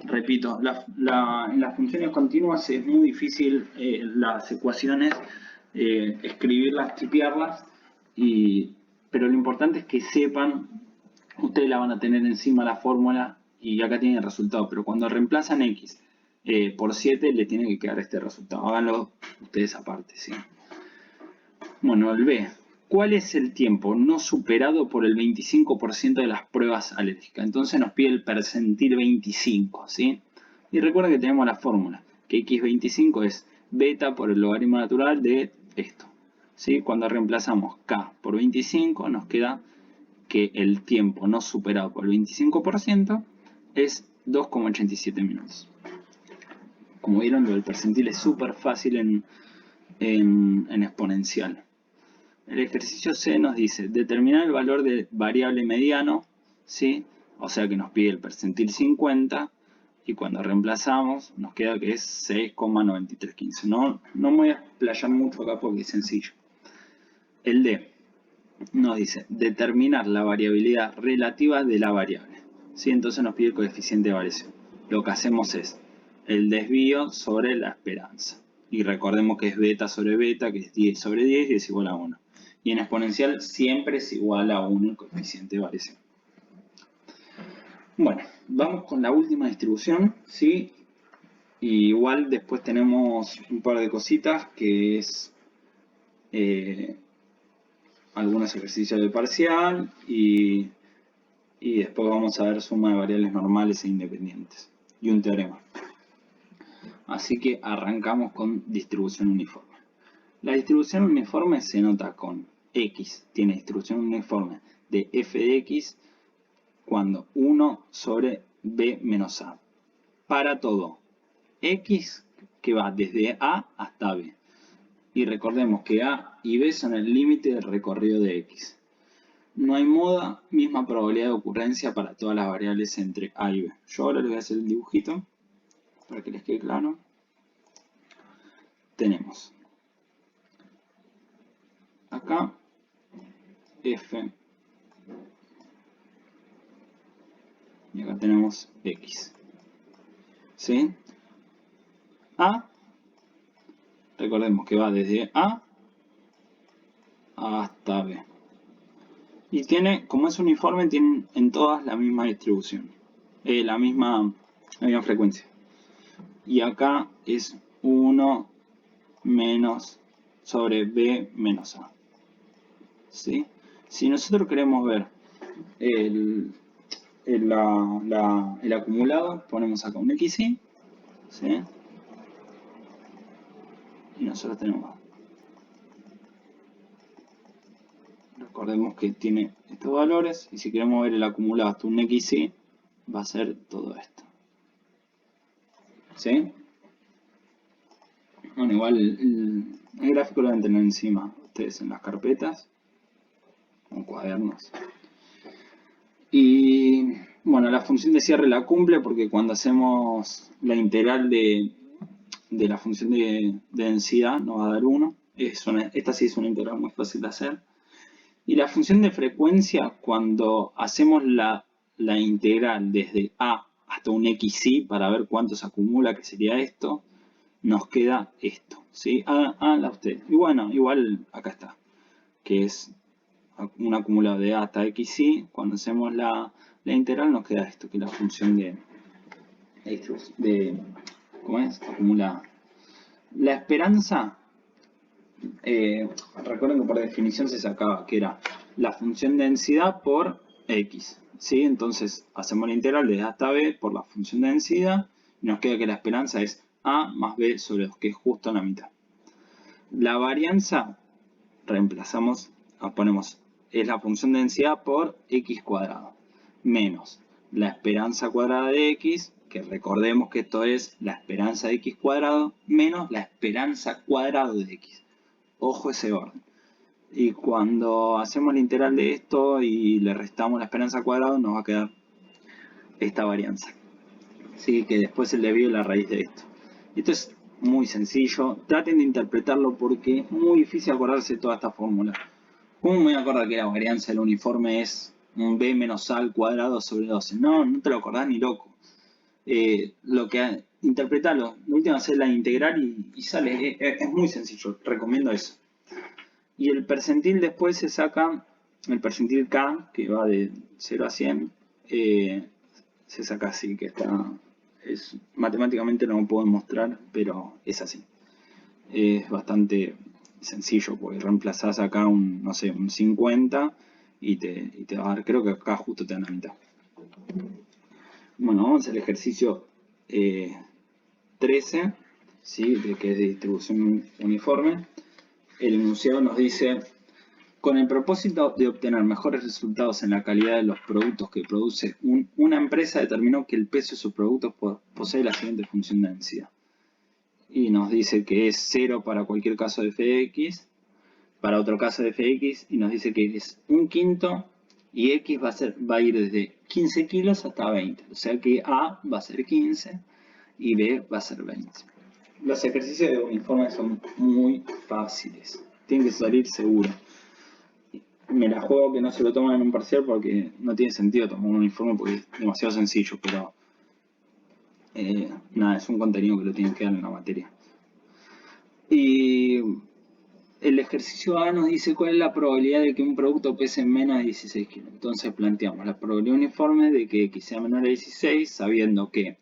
Repito, en las funciones continuas es muy difícil las ecuaciones, escribirlas, tipearlas, pero lo importante es que sepan, ustedes la van a tener encima la fórmula y acá tienen el resultado, pero cuando reemplazan x por 7 le tiene que quedar este resultado. Háganlo ustedes aparte, ¿sí? Bueno, el B. ¿Cuál es el tiempo no superado por el 25% de las pruebas alérgicas? Entonces nos pide el percentil 25, ¿sí? Y recuerda que tenemos la fórmula, que x25 es beta por el logaritmo natural de esto, ¿sí? Cuando reemplazamos k por 25 nos queda que el tiempo no superado por el 25% es 2,87 minutos. Como vieron, el percentil es súper fácil en exponencial. El ejercicio C nos dice determinar el valor del variable mediano, ¿sí? O sea que nos pide el percentil 50 y cuando reemplazamos nos queda que es 6,9315. No me voy a explayar mucho acá porque es sencillo. El D nos dice determinar la variabilidad relativa de la variable, ¿sí? Entonces nos pide el coeficiente de variación. Lo que hacemos es el desvío sobre la esperanza. Y recordemos que es beta sobre beta, que es 10 sobre 10 y es igual a 1. Y en exponencial siempre es igual a 1 el coeficiente de variación. Bueno, vamos con la última distribución, ¿sí? Y igual después tenemos un par de cositas que es algunos ejercicios de parcial y después vamos a ver suma de variables normales e independientes y un teorema. Así que arrancamos con distribución uniforme. La distribución uniforme se nota con x, tiene distribución uniforme de f de x cuando 1 sobre b menos a. Para todo, x que va desde a hasta b. Y recordemos que a y b son el límite del recorrido de x. No hay moda, misma probabilidad de ocurrencia para todas las variables entre a y b. Yo ahora les voy a hacer el dibujito para que les quede claro. Tenemos acá f y acá tenemos x. ¿Sí? A, recordemos que va desde a hasta B. Y tiene, como es uniforme, tienen en todas la misma distribución, la misma frecuencia. Y acá es 1 menos sobre B menos A. ¿Sí? Si nosotros queremos ver el acumulado, ponemos acá un XY, ¿sí? Y nosotros tenemos, recordemos que tiene estos valores, y si queremos ver el acumulado hasta un XY, va a ser todo esto. ¿Sí? Bueno, igual el gráfico lo deben tener encima ustedes en las carpetas, en cuadernos. Y bueno, la función de cierre la cumple porque cuando hacemos la integral de la función de densidad nos va a dar 1. Esta sí es una integral muy fácil de hacer. Y la función de frecuencia, cuando hacemos la integral desde A hasta un XY para ver cuánto se acumula, que sería esto, nos queda esto, ¿sí? Háganla ustedes. Y bueno, igual acá está, que es un acumulado de A hasta XY. Cuando hacemos la integral nos queda esto, que es la función de ¿cómo es? Acumulada. La esperanza, recuerden que por definición se sacaba, que era la función de densidad por X, ¿sí? Entonces hacemos la integral de A hasta B por la función de densidad y nos queda que la esperanza es A más B sobre 2, que es justo en la mitad. La varianza, reemplazamos, ponemos, es la función de densidad por X cuadrado, menos la esperanza cuadrada de X, que recordemos que esto es la esperanza de X cuadrado, menos la esperanza cuadrado de X. Ojo ese orden. Y cuando hacemos la integral de esto y le restamos la esperanza cuadrada, nos va a quedar esta varianza. Así que después el desvío es la raíz de esto. Esto es muy sencillo. Traten de interpretarlo porque es muy difícil acordarse de toda esta fórmula. ¿Cómo me voy a acordar que la varianza del uniforme es un B menos A al cuadrado sobre 12? No, no te lo acordás ni loco. Interpretalo. Lo último es hacer la integral y sale. Es muy sencillo. Recomiendo eso. Y el percentil después se saca, el percentil K, que va de 0 a 100, se saca así, que matemáticamente no lo puedo mostrar, pero es así. Es bastante sencillo, porque reemplazás acá un 50 y te va a dar, creo que acá justo te dan la mitad. Bueno, vamos al ejercicio 13, ¿sí? Que es de distribución uniforme. El enunciado nos dice: con el propósito de obtener mejores resultados en la calidad de los productos que produce una empresa, determinó que el peso de sus productos posee la siguiente función de densidad. Y nos dice que es 0 para cualquier caso de f de x, para otro caso de f de x, y nos dice que es un quinto, y x va a ir desde 15 kilos hasta 20. O sea que A va a ser 15 y B va a ser 20. Los ejercicios de uniforme son muy fáciles. Tienen que salir seguro. Me la juego que no se lo toman en un parcial porque no tiene sentido tomar un uniforme porque es demasiado sencillo, pero nada, es un contenido que lo tienen que dar en la materia. Y el ejercicio A nos dice cuál es la probabilidad de que un producto pese menos de 16 kilos. Entonces planteamos la probabilidad uniforme de que X sea menor a 16, sabiendo que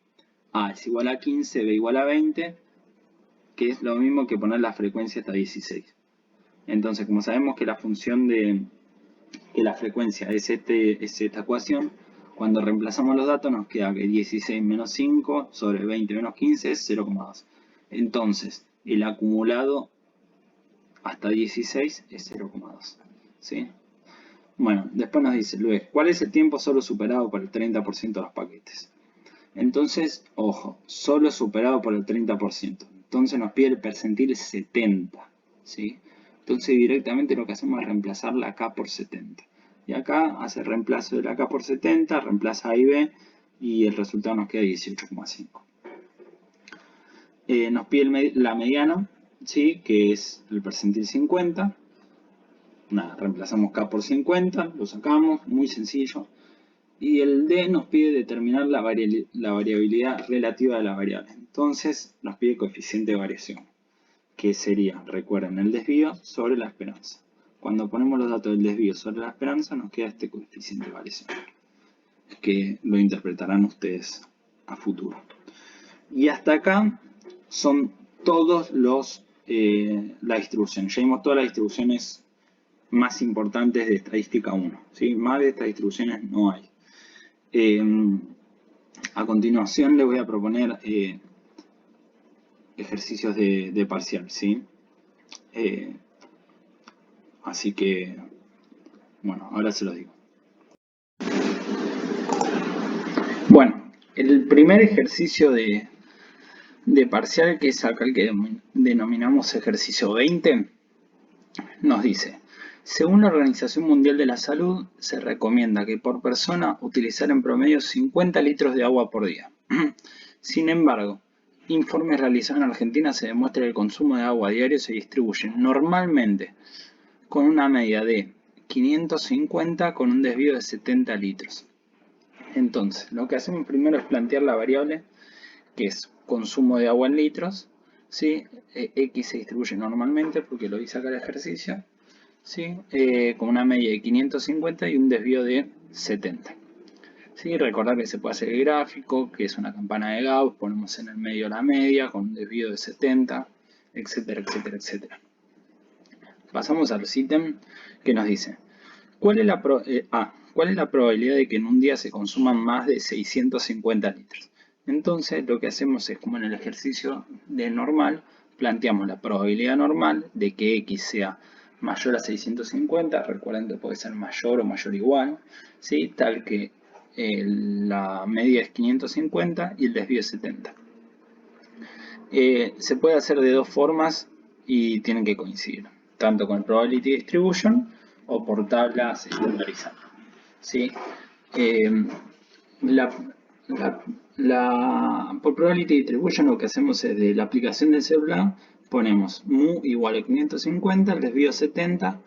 A es igual a 15, B igual a 20, que es lo mismo que poner la frecuencia hasta 16. Entonces, como sabemos que la función de que la frecuencia es esta ecuación, cuando reemplazamos los datos nos queda que 16 menos 5 sobre 20 menos 15 es 0,2. Entonces, el acumulado hasta 16 es 0,2. ¿Sí? Bueno, después nos dice, Luis, ¿cuál es el tiempo solo superado por el 30% de los paquetes? Entonces, ojo, solo superado por el 30%. Entonces nos pide el percentil 70. ¿Sí? Entonces directamente lo que hacemos es reemplazar la K por 70. Y acá hace el reemplazo de la K por 70, reemplaza A y B y el resultado nos queda 18,5. Nos pide la mediana, ¿sí? Que es el percentil 50. Nada, reemplazamos K por 50, lo sacamos, muy sencillo. Y el D nos pide determinar la variabilidad relativa de la variable. Entonces nos pide coeficiente de variación, que sería, recuerden, el desvío sobre la esperanza. Cuando ponemos los datos del desvío sobre la esperanza, nos queda este coeficiente de variación, que lo interpretarán ustedes a futuro. Y hasta acá son todos las distribuciones. Ya vimos todas las distribuciones más importantes de estadística 1. ¿Sí? Más de estas distribuciones no hay. A continuación les voy a proponer ejercicios de parcial. ¿Sí? Así que, bueno, ahora se los digo. Bueno, el primer ejercicio de parcial, que es acá el que denominamos ejercicio 20, nos dice: según la Organización Mundial de la Salud, se recomienda que por persona utilizar en promedio 50 litros de agua por día. Sin embargo, informes realizados en Argentina se demuestra que el consumo de agua diario se distribuye normalmente con una media de 550 con un desvío de 70 litros. Entonces, lo que hacemos primero es plantear la variable, que es consumo de agua en litros, ¿sí? X se distribuye normalmente, porque lo dice acá el ejercicio, ¿sí? Con una media de 550 y un desvío de 70. ¿Sí? Recordar que se puede hacer el gráfico, que es una campana de Gauss, ponemos en el medio la media con un desvío de 70, etcétera, etcétera, etcétera. Pasamos al ítem que nos dice: ¿cuál es la probabilidad de que en un día se consuman más de 650 litros? Entonces lo que hacemos es, como en el ejercicio de normal, planteamos la probabilidad normal de que X sea mayor a 650, recuerden que puede ser mayor o mayor igual, ¿sí? Tal que la media es 550 y el desvío es 70. Se puede hacer de dos formas y tienen que coincidir, tanto con el probability distribution o por tablas estandarizadas. ¿Sí? Por probability distribution lo que hacemos es, de la aplicación del celular, ponemos mu igual a 550, el desvío 70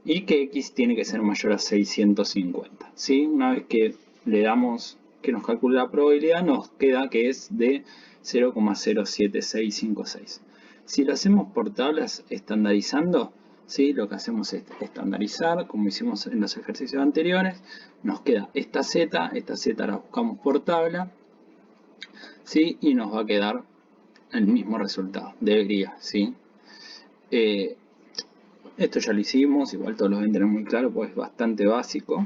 y que X tiene que ser mayor a 650. ¿Sí? Una vez que le damos que nos calcule la probabilidad, nos queda que es de 0,07656. Si lo hacemos por tablas estandarizando, ¿sí? Lo que hacemos es estandarizar, como hicimos en los ejercicios anteriores. Nos queda esta z la buscamos por tabla, ¿sí? Y nos va a quedar el mismo resultado, debería, ¿sí? Esto ya lo hicimos, igual todos lo deben tener muy claro, pues es bastante básico.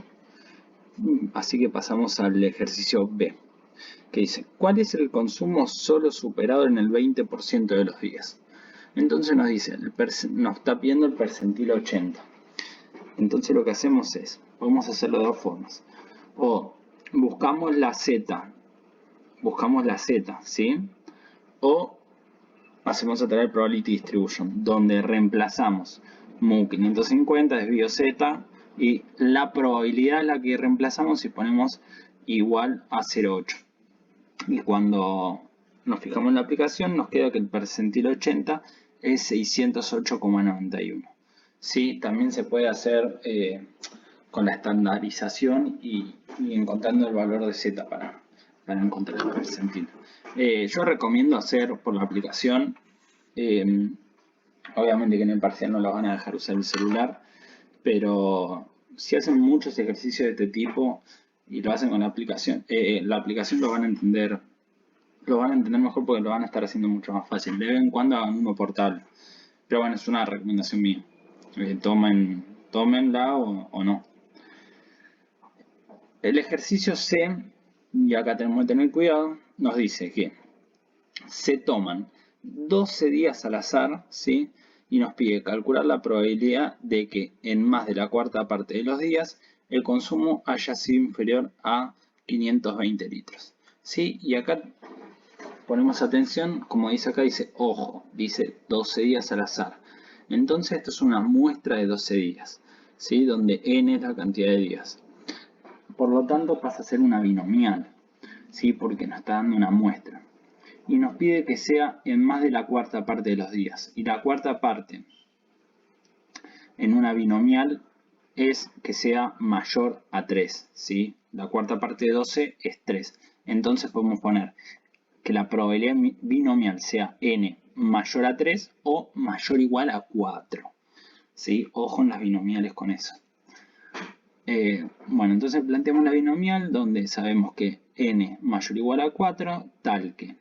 Así que pasamos al ejercicio B, que dice: ¿cuál es el consumo solo superado en el 20% de los días? Entonces nos dice, nos está pidiendo el percentil 80. Entonces lo que hacemos es, podemos hacerlo de dos formas. O buscamos la Z, ¿sí? O hacemos a través del probability distribution, donde reemplazamos mu 550, desvío Z, y la probabilidad es la que reemplazamos y ponemos igual a 0,8. Y cuando nos fijamos en la aplicación, nos queda que el percentil 80 es 608,91. ¿Sí? También se puede hacer con la estandarización y encontrando el valor de Z para encontrar el percentil. Yo recomiendo hacer por la aplicación. Obviamente que en el parcial no lo van a dejar usar el celular, pero si hacen muchos ejercicios de este tipo y lo hacen con la aplicación lo van a entender mejor, porque lo van a estar haciendo mucho más fácil. De vez en cuando hagan uno por tabla, pero bueno, es una recomendación mía. Tómenla o no. El ejercicio C, y acá tenemos que tener cuidado, nos dice que se toman 12 días al azar, ¿sí? Y nos pide calcular la probabilidad de que en más de la cuarta parte de los días el consumo haya sido inferior a 520 litros. ¿Sí? Y acá ponemos atención, como dice acá, dice ojo, dice 12 días al azar. Entonces esto es una muestra de 12 días, ¿sí? Donde n es la cantidad de días. Por lo tanto pasa a ser una binomial, ¿sí? Porque nos está dando una muestra. Y nos pide que sea en más de la cuarta parte de los días. Y la cuarta parte en una binomial es que sea mayor a 3, ¿sí? La cuarta parte de 12 es 3. Entonces podemos poner que la probabilidad binomial sea n mayor a 3 o mayor o igual a 4. ¿sí? Ojo en las binomiales con eso. Bueno, entonces planteamos la binomial donde sabemos que n mayor o igual a 4, tal que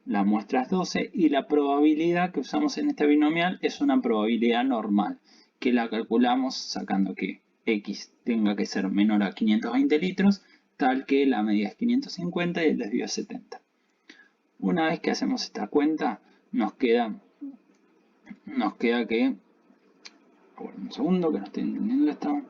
la muestra es 12 y la probabilidad que usamos en esta binomial es una probabilidad normal, que la calculamos sacando que x tenga que ser menor a 520 litros, tal que la media es 550 y el desvío es 70. Una vez que hacemos esta cuenta, nos queda que... Bueno, un segundo que no estoy entendiendo esto.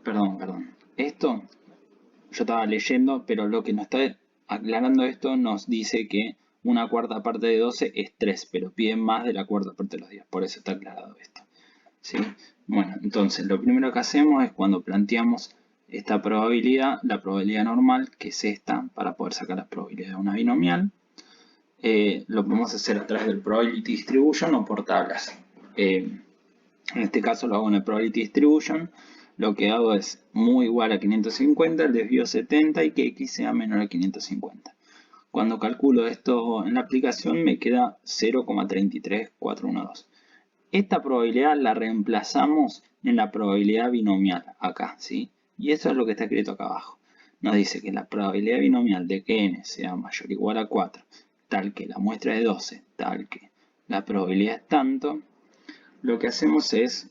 Perdón. Esto yo estaba leyendo, pero lo que nos está aclarando esto nos dice que una cuarta parte de 12 es 3, pero piden más de la cuarta parte de los días. Por eso está aclarado esto. ¿Sí? Bueno, entonces lo primero que hacemos es cuando planteamos esta probabilidad, la probabilidad normal, que es esta, para poder sacar la probabilidad de una binomial, lo podemos hacer a través del probability distribution o por tablas. En este caso lo hago en el probability distribution. Lo que hago es mu igual a 550, el desvío 70 y que x sea menor a 550. Cuando calculo esto en la aplicación me queda 0,33412. Esta probabilidad la reemplazamos en la probabilidad binomial acá, ¿sí? Y eso es lo que está escrito acá abajo. Nos dice que la probabilidad binomial de que n sea mayor o igual a 4, tal que la muestra es 12, tal que la probabilidad es tanto, lo que hacemos es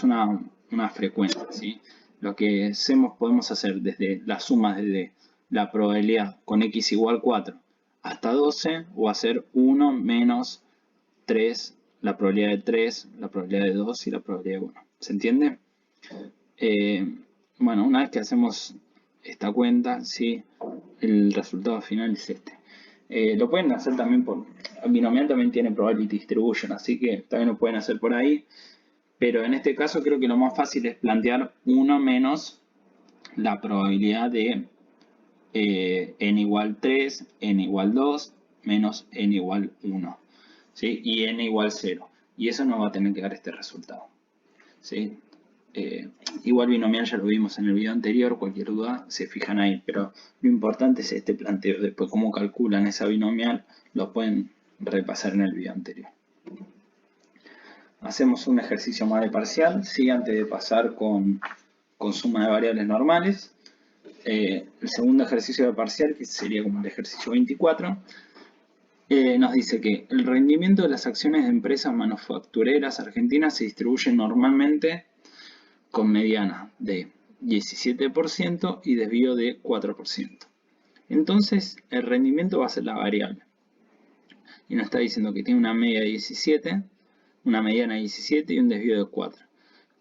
una frecuencia, ¿sí? Lo que hacemos, podemos hacer desde la suma desde la probabilidad con x igual 4 hasta 12 o hacer 1 menos 3, la probabilidad de 3, la probabilidad de 2 y la probabilidad de 1. ¿Se entiende? Bueno, una vez que hacemos esta cuenta, ¿sí? El resultado final es este. Lo pueden hacer también por... Binomial también tiene probability distribution, así que también lo pueden hacer por ahí. Pero en este caso creo que lo más fácil es plantear 1 menos la probabilidad de n igual 3, n igual 2, menos n igual 1. ¿Sí? Y n igual 0. Y eso nos va a tener que dar este resultado. ¿Sí? Igual binomial ya lo vimos en el video anterior, cualquier duda se fijan ahí, pero lo importante es este planteo. Después cómo calculan esa binomial lo pueden repasar en el video anterior. Hacemos un ejercicio más de parcial, ¿sí? Antes de pasar con suma de variables normales. El segundo ejercicio de parcial, que sería como el ejercicio 24, nos dice que el rendimiento de las acciones de empresas manufactureras argentinas se distribuye normalmente con mediana de 17% y desvío de 4%. Entonces, el rendimiento va a ser la variable. Y nos está diciendo que tiene una media de 17, una mediana de 17 y un desvío de 4.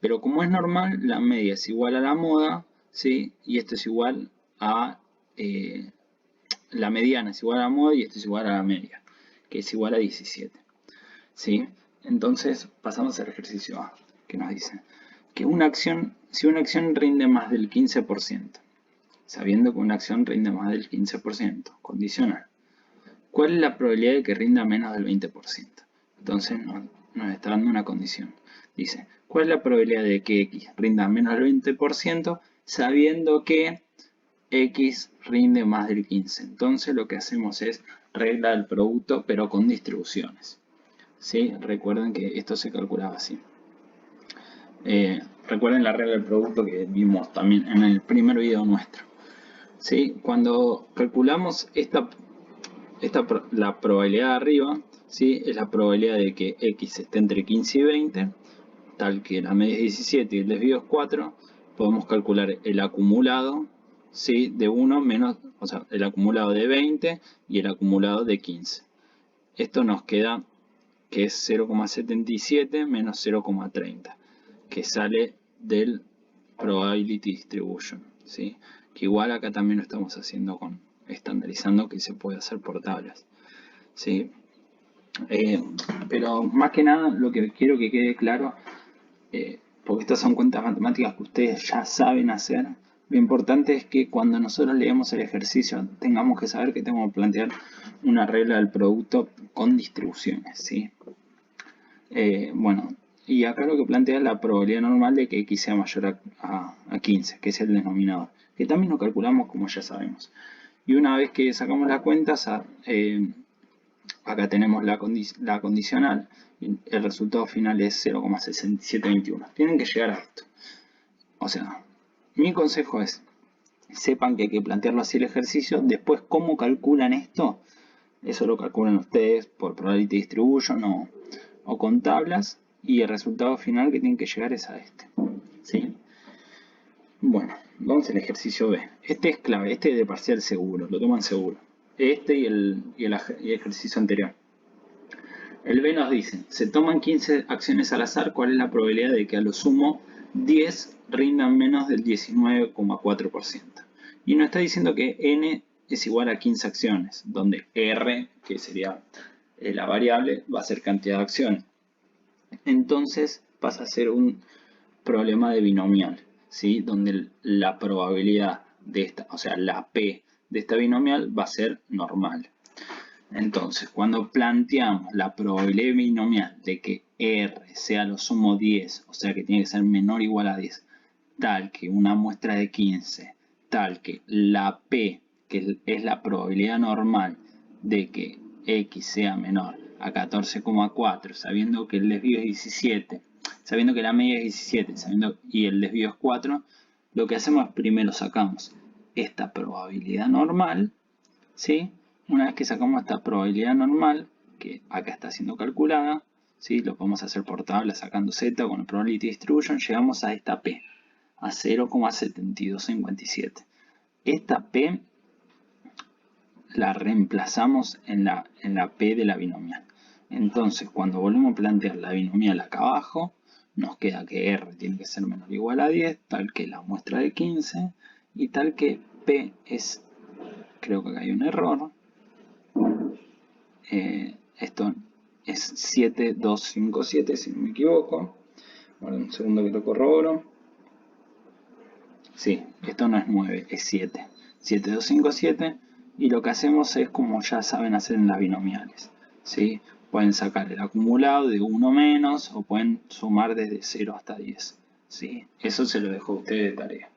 Pero como es normal, la media es igual a la moda, ¿sí? Y esto es igual a... la mediana es igual a la moda y esto es igual a la media, que es igual a 17. ¿Sí? Entonces, pasamos al ejercicio A, que nos dice que si una acción rinde más del 15%, sabiendo que una acción rinde más del 15%, condicional, ¿cuál es la probabilidad de que rinda menos del 20%? Entonces nos está dando una condición. Dice, ¿cuál es la probabilidad de que X rinda menos del 20% sabiendo que X rinde más del 15%? Entonces lo que hacemos es regla del producto pero con distribuciones. ¿Sí? Recuerden que esto se calculaba así. Recuerden la regla del producto que vimos también en el primer video nuestro. ¿Sí? Cuando calculamos la probabilidad de arriba, ¿sí? Es la probabilidad de que X esté entre 15 y 20, tal que la media es 17 y el desvío es 4, podemos calcular el acumulado, ¿sí? De 1 menos, o sea, el acumulado de 20 y el acumulado de 15. Esto nos queda que es 0,77 menos 0,30, que sale del probability distribution, ¿sí? Que igual acá también lo estamos haciendo con estandarizando, que se puede hacer por tablas, ¿sí? Pero más que nada lo que quiero que quede claro, porque estas son cuentas matemáticas que ustedes ya saben hacer, lo importante es que cuando nosotros leemos el ejercicio tengamos que saber que tenemos que plantear una regla del producto con distribuciones, ¿sí? Bueno, Y acá lo que plantea es la probabilidad normal de que x sea mayor a 15, que es el denominador, que también lo calculamos como ya sabemos. Y una vez que sacamos las cuentas, acá tenemos la condicional, y el resultado final es 0,6721. Tienen que llegar a esto. O sea, mi consejo es, sepan que hay que plantearlo así el ejercicio. Después, ¿cómo calculan esto? Eso lo calculan ustedes por probability distribution o con tablas. Y el resultado final que tienen que llegar es a este. ¿Sí? Bueno, vamos al ejercicio B. Este es clave, este es de parcial seguro, lo toman seguro. Este y el ejercicio anterior. El B nos dice, se toman 15 acciones al azar, ¿cuál es la probabilidad de que a lo sumo 10 rindan menos del 19,4%? Y nos está diciendo que N es igual a 15 acciones, donde R, que sería la variable, va a ser cantidad de acciones. Entonces pasa a ser un problema de binomial, ¿sí? Donde la probabilidad de esta, o sea, la P de esta binomial va a ser normal. Entonces, cuando planteamos la probabilidad binomial de que R sea lo sumo 10, o sea que tiene que ser menor o igual a 10, tal que una muestra de 15, tal que la P, que es la probabilidad normal de que X sea menor a 14,4, sabiendo que el desvío es 17, sabiendo que la media es 17 y el desvío es 4, lo que hacemos es primero sacamos esta probabilidad normal, ¿sí? Una vez que sacamos esta probabilidad normal, que acá está siendo calculada, ¿sí? Lo podemos hacer por tabla sacando Z con el probability distribution, llegamos a esta P, a 0,7257. Esta P la reemplazamos en la P de la binomial. Entonces, cuando volvemos a plantear la binomial acá abajo, nos queda que R tiene que ser menor o igual a 10, tal que la muestra de 15, y tal que P es, creo que acá hay un error, esto es 7257 si no me equivoco. Bueno, un segundo que lo corroboro. Sí, esto no es 9, es 7. 7257. Y lo que hacemos es como ya saben hacer en las binomiales. ¿Sí? Pueden sacar el acumulado de 1 menos o pueden sumar desde 0 hasta 10. ¿Sí? Eso se lo dejo a ustedes de tarea.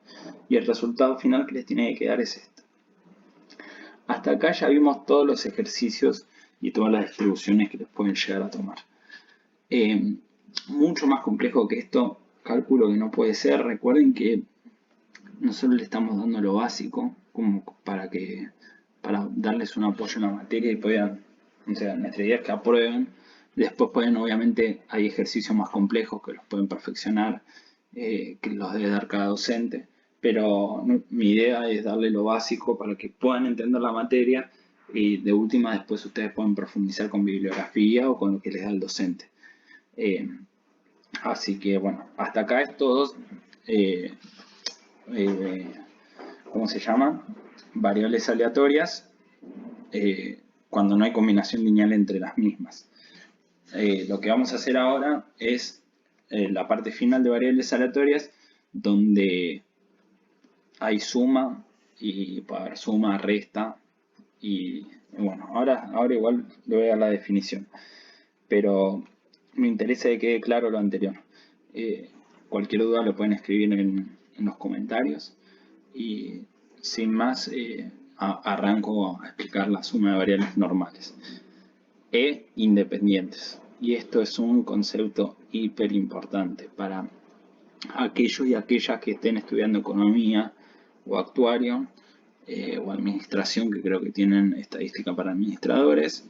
Y el resultado final que les tiene que quedar es este. Hasta acá ya vimos todos los ejercicios y todas las distribuciones que les pueden llegar a tomar. Mucho más complejo que esto, calculo que no puede ser. Recuerden que nosotros le estamos dando lo básico como para darles un apoyo en la materia y puedan, o sea, nuestra idea es que aprueben. Después obviamente hay ejercicios más complejos que los pueden perfeccionar, que los debe dar cada docente. Pero mi idea es darle lo básico para que puedan entender la materia y de última después ustedes pueden profundizar con bibliografía o con lo que les da el docente. Así que bueno, hasta acá es todo. ¿Cómo se llama? Variables aleatorias cuando no hay combinación lineal entre las mismas. Lo que vamos a hacer ahora es la parte final de variables aleatorias donde hay suma y puede haber suma, resta y bueno, ahora igual le voy a dar la definición, pero me interesa que quede claro lo anterior. Cualquier duda lo pueden escribir en los comentarios y sin más arranco a explicar la suma de variables normales e independientes. Y esto es un concepto hiper importante para aquellos y aquellas que estén estudiando economía o actuario o administración, que creo que tienen estadística para administradores.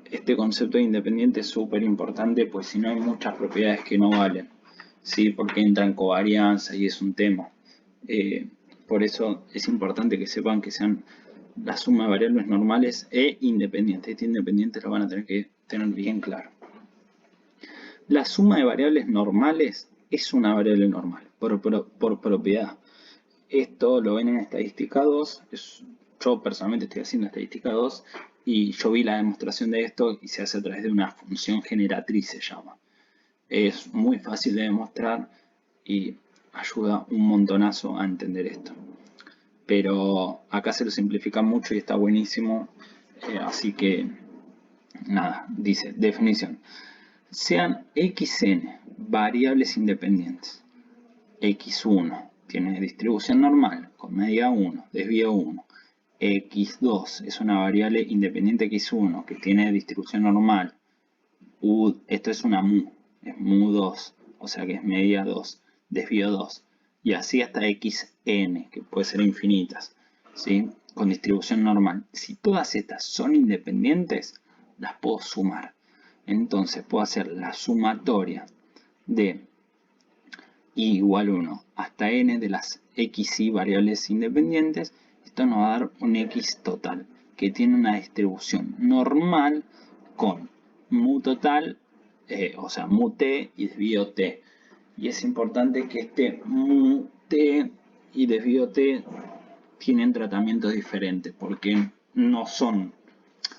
Este concepto de independiente es súper importante, pues si no hay muchas propiedades que no valen, ¿sí? Porque entra en covarianza y es un tema. Por eso es importante que sepan que sean la suma de variables normales e independientes. Este independiente lo van a tener que tener bien claro. La suma de variables normales es una variable normal, por propiedad. Esto lo ven en estadística 2. Yo personalmente estoy haciendo estadística 2 y yo vi la demostración de esto y se hace a través de una función generatriz, se llama. Es muy fácil de demostrar y ayuda un montonazo a entender esto. Pero acá se lo simplifica mucho y está buenísimo. Así que, nada, dice, definición. sean xn variables independientes. x1 tiene distribución normal con media 1, desvío 1. x2 es una variable independiente x1 que tiene distribución normal. Esto es una mu, es mu2, o sea que es media 2, desvío 2. Y así hasta xn, que puede ser infinitas, ¿sí? Con distribución normal. Si todas estas son independientes, las puedo sumar. Entonces puedo hacer la sumatoria de i igual 1 hasta n de las xy variables independientes. Esto nos va a dar un x total que tiene una distribución normal con mu total, o sea, mu t y desvío t. Y es importante que este mu t y desvío t tienen tratamientos diferentes porque no son,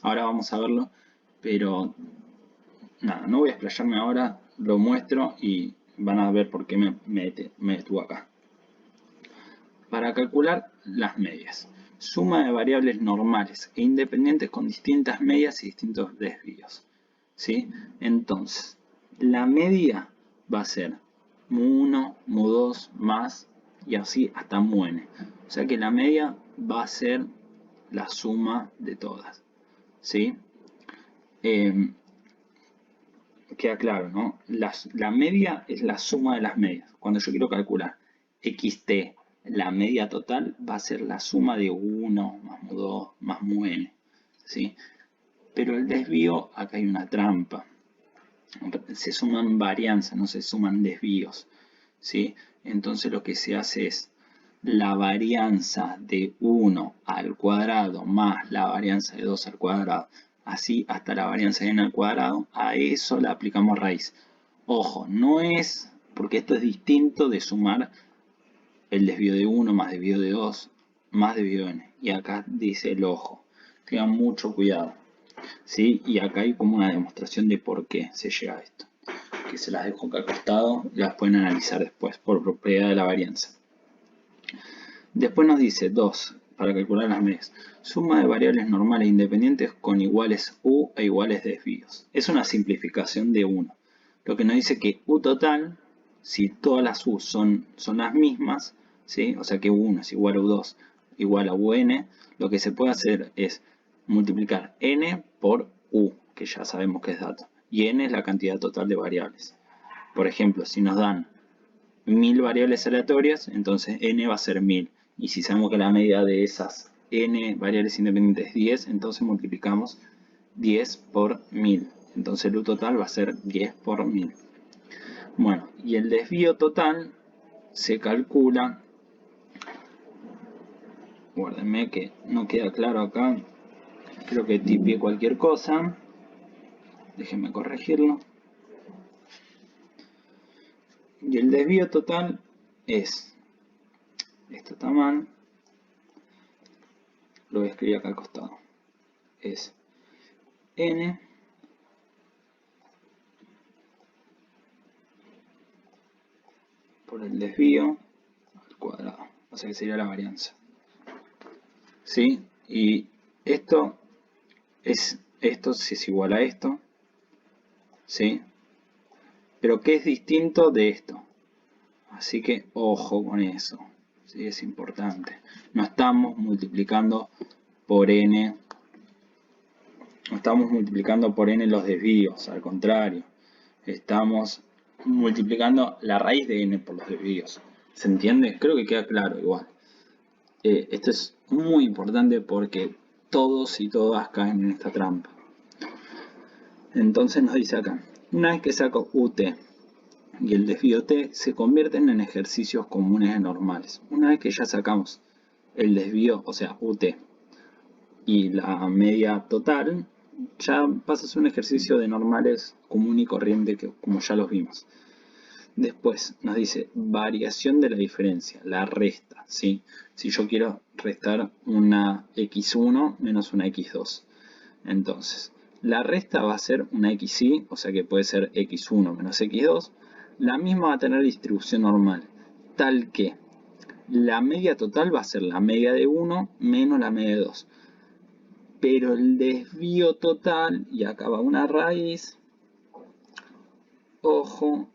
ahora vamos a verlo, pero nada, no voy a explayarme ahora, lo muestro y van a ver por qué me detuve acá. Para calcular las medias, suma de variables normales e independientes con distintas medias y distintos desvíos, ¿sí? Entonces, la media va a ser mu1, mu2 más y así hasta mu n. O sea que la media va a ser la suma de todas, ¿sí? Queda claro, ¿no? La media es la suma de las medias. Cuando yo quiero calcular xt, la media total va a ser la suma de 1 más mu2 más mu n, ¿sí? Pero el desvío, acá hay una trampa. Se suman varianzas, no se suman desvíos, ¿sí? Entonces lo que se hace es la varianza de 1 al cuadrado más la varianza de 2 al cuadrado, así hasta la varianza de n al cuadrado, a eso le aplicamos raíz. Ojo, no es, porque esto es distinto de sumar el desvío de 1 más desvío de 2 más desvío de n. Y acá dice el ojo, tengan mucho cuidado, ¿sí? Y acá hay como una demostración de por qué se llega a esto, que se las dejo acá al costado y las pueden analizar después por propiedad de la varianza. Después nos dice 2, para calcular las medias. Suma de variables normales independientes con iguales u e iguales desvíos. Es una simplificación de 1. Lo que nos dice que u total, si todas las u son las mismas, ¿sí? O sea que u1 es igual a u2 igual a un, lo que se puede hacer es multiplicar n por u, que ya sabemos que es dato. Y n es la cantidad total de variables. Por ejemplo, si nos dan 1000 variables aleatorias, entonces n va a ser 1000. Y si sabemos que la media de esas n variables independientes es 10, entonces multiplicamos 10 por 1000. Entonces el u total va a ser 10 por 1000. Bueno, y el desvío total se calcula. Guárdenme que no queda claro acá. Creo que tipié cualquier cosa. Déjenme corregirlo. Y el desvío total es, esto está mal, lo voy a escribir acá al costado, es n por el desvío al cuadrado, o sea que sería la varianza, ¿sí? Y esto si es igual a esto, ¿sí? Pero ¿qué es distinto de esto? Así que ojo con eso, ¿sí? Es importante. No estamos multiplicando por n, no estamos multiplicando por n los desvíos, al contrario, estamos multiplicando la raíz de n por los desvíos. ¿Se entiende? Creo que queda claro igual. Esto es muy importante porque todos y todas caen en esta trampa. Entonces nos dice acá, una vez que saco ut y el desvío t, se convierten en ejercicios comunes normales. Una vez que ya sacamos el desvío, o sea, ut, y la media total, ya pasa a ser un ejercicio de normales común y corriente, que como ya los vimos. Después nos dice variación de la diferencia, la resta, ¿sí? Si yo quiero restar una x1 menos una x2. Entonces, la resta va a ser una xy, o sea que puede ser x1 menos x2. La misma va a tener distribución normal, tal que la media total va a ser la media de 1 menos la media de 2. Pero el desvío total, y acá va una raíz, ojo,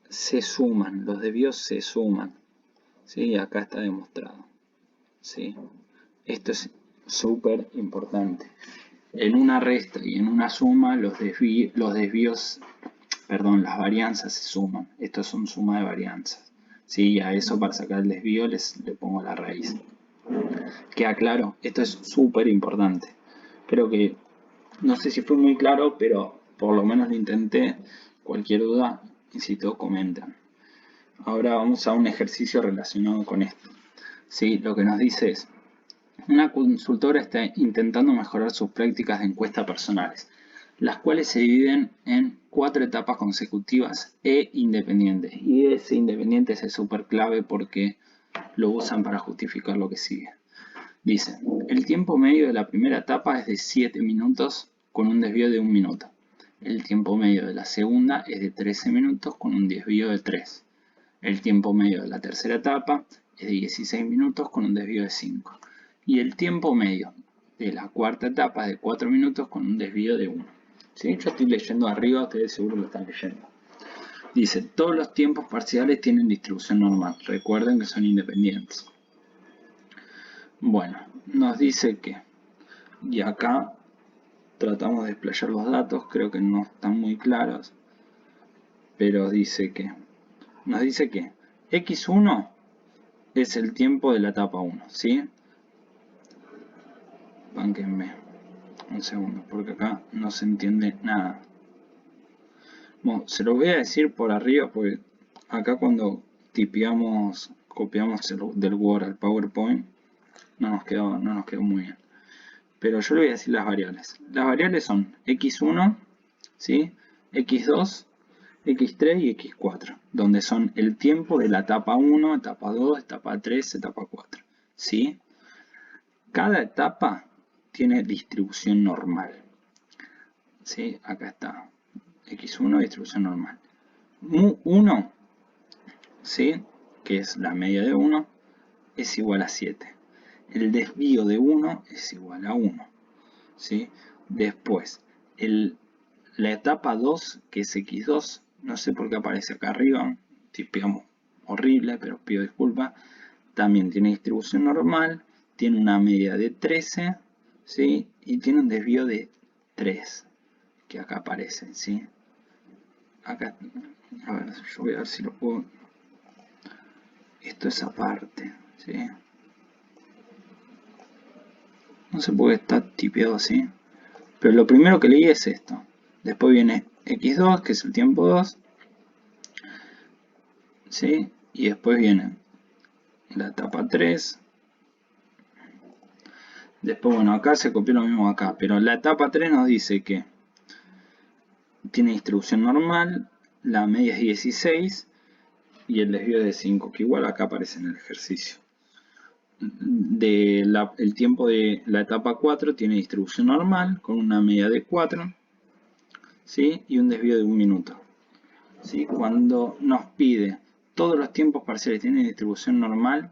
se suman, los desvíos se suman. ¿Sí? Acá está demostrado. ¿Sí? Esto es súper importante. En una resta y en una suma las varianzas se suman. Esto es una suma de varianzas. ¿Sí? A eso para sacar el desvío le pongo la raíz. ¿Queda claro? Esto es súper importante. Creo que, no sé si fue muy claro, pero por lo menos lo intenté. Cualquier duda, insisto, comentan. Ahora vamos a un ejercicio relacionado con esto. ¿Sí? Lo que nos dice es, una consultora está intentando mejorar sus prácticas de encuesta personales, las cuales se dividen en 4 etapas consecutivas e independientes. Y ese independiente es súper clave porque lo usan para justificar lo que sigue. Dice, el tiempo medio de la primera etapa es de 7 minutos con un desvío de 1 minuto. El tiempo medio de la segunda es de 13 minutos con un desvío de 3. El tiempo medio de la tercera etapa es de 16 minutos con un desvío de 5. Y el tiempo medio de la cuarta etapa es de 4 minutos con un desvío de 1. ¿Sí? Yo estoy leyendo arriba, ustedes seguro lo están leyendo. Dice, todos los tiempos parciales tienen distribución normal. Recuerden que son independientes. Bueno, nos dice que, y acá tratamos de explayar los datos, creo que no están muy claros, pero dice que, nos dice que x1 es el tiempo de la etapa 1, ¿sí? Bánquenme un segundo, porque acá no se entiende nada. Bueno, se lo voy a decir por arriba, porque acá cuando tipeamos, copiamos del Word al PowerPoint, no nos quedó muy bien. Pero yo le voy a decir las variables. Las variables son x1, ¿sí? x2, x3 y x4, donde son el tiempo de la etapa 1, etapa 2, etapa 3, etapa 4, ¿sí? Cada etapa tiene distribución normal, ¿sí? Acá está, x1, distribución normal. Mu1, ¿sí? Que es la media de 1, es igual a 7. El desvío de 1 es igual a 1, ¿sí? Después, la etapa 2, que es x2, no sé por qué aparece acá arriba, tipeamos horrible, pero pido disculpas, también tiene distribución normal, tiene una media de 13, ¿sí? Y tiene un desvío de 3, que acá aparece, ¿sí? Acá, a ver, yo voy a ver si lo puedo... Esto es aparte, ¿sí? No sé por qué está tipeado así. Pero lo primero que leí es esto. Después viene x2, que es el tiempo 2. ¿Sí? Y después viene la etapa 3. Después, bueno, acá se copió lo mismo acá. Pero la etapa 3 nos dice que tiene distribución normal. La media es 16. Y el desvío es de 5, que igual acá aparece en el ejercicio. El tiempo de la etapa 4 tiene distribución normal con una media de 4, ¿sí? Y un desvío de 1 minuto, ¿sí? Cuando nos pide todos los tiempos parciales tienen distribución normal,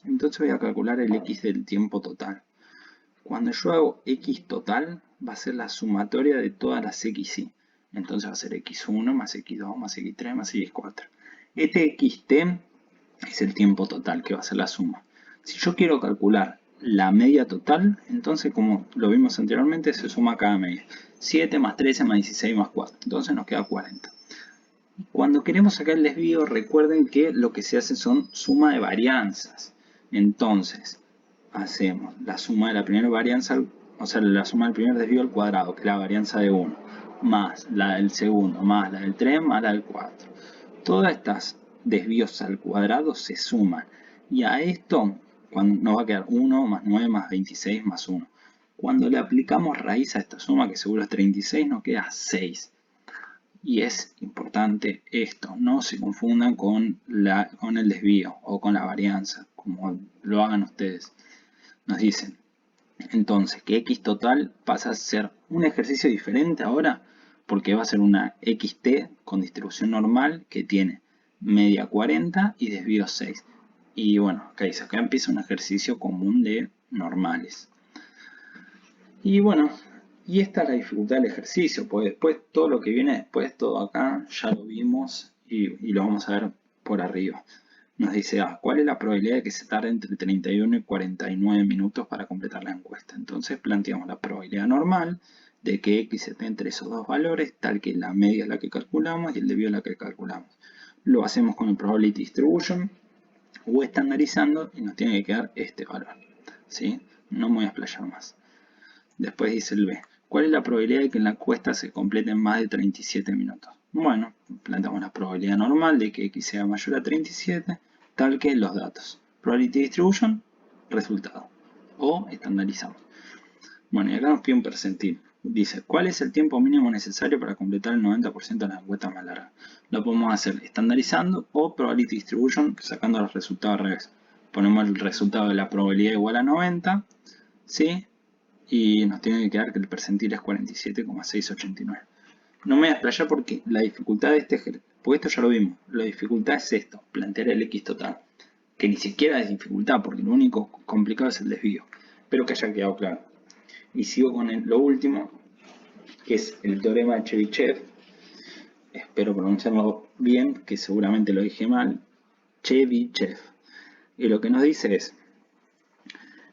entonces voy a calcular el x del tiempo total. Cuando yo hago x total, va a ser la sumatoria de todas las xy. Entonces va a ser x1 más x2 más x3 más x4. Este xt es el tiempo total, que va a ser la suma. Si yo quiero calcular la media total, entonces como lo vimos anteriormente, se suma cada media. 7 más 13 más 16 más 4. Entonces nos queda 40. Cuando queremos sacar el desvío, recuerden que lo que se hace son suma de varianzas. Entonces, hacemos la suma de la primera varianza, o sea, la suma del primer desvío al cuadrado, que es la varianza de 1, más la del segundo, más la del 3, más la del 4. Todas estas desvíos al cuadrado se suman. Y a esto nos va a quedar 1 más 9 más 26 más 1. Cuando le aplicamos raíz a esta suma, que seguro es 36, nos queda 6. Y es importante esto, no se confundan con el desvío o con la varianza, como lo hagan ustedes. Nos dicen entonces que x total pasa a ser un ejercicio diferente ahora, porque va a ser una xt con distribución normal que tiene media 40 y desvío 6. Y bueno, acá empieza un ejercicio común de normales. Y bueno, Y esta es la dificultad del ejercicio, pues después todo lo que viene después, todo acá, ya lo vimos y lo vamos a ver por arriba. Nos dice, ¿cuál es la probabilidad de que se tarde entre 31 y 49 minutos para completar la encuesta? Entonces planteamos la probabilidad normal de que X esté entre esos dos valores, tal que la media es la que calculamos y el desvío es la que calculamos. Lo hacemos con el probability distribution o estandarizando y nos tiene que quedar este valor. ¿Sí? No me voy a explayar más. Después dice el B. ¿Cuál es la probabilidad de que la encuesta se complete en más de 37 minutos? Bueno, planteamos la probabilidad normal de que X sea mayor a 37, tal que los datos. Probability distribution, resultado. O estandarizamos. Bueno, y acá nos pide un percentil. Dice, ¿cuál es el tiempo mínimo necesario para completar el 90% de las encuestas más largas? Lo podemos hacer estandarizando o probability distribution, sacando los resultados al revés. Ponemos el resultado de la probabilidad igual a 90, ¿sí? Y nos tiene que quedar que el percentil es 47,689. No me voy a explayar porque la dificultad de este ejercicio, porque esto ya lo vimos, la dificultad es esto, plantear el X total, que ni siquiera es dificultad porque lo único complicado es el desvío, pero que haya quedado claro. Y sigo con lo último, que es el teorema de Chebyshev, espero pronunciarlo bien, que seguramente lo dije mal, Chebyshev. Y lo que nos dice es,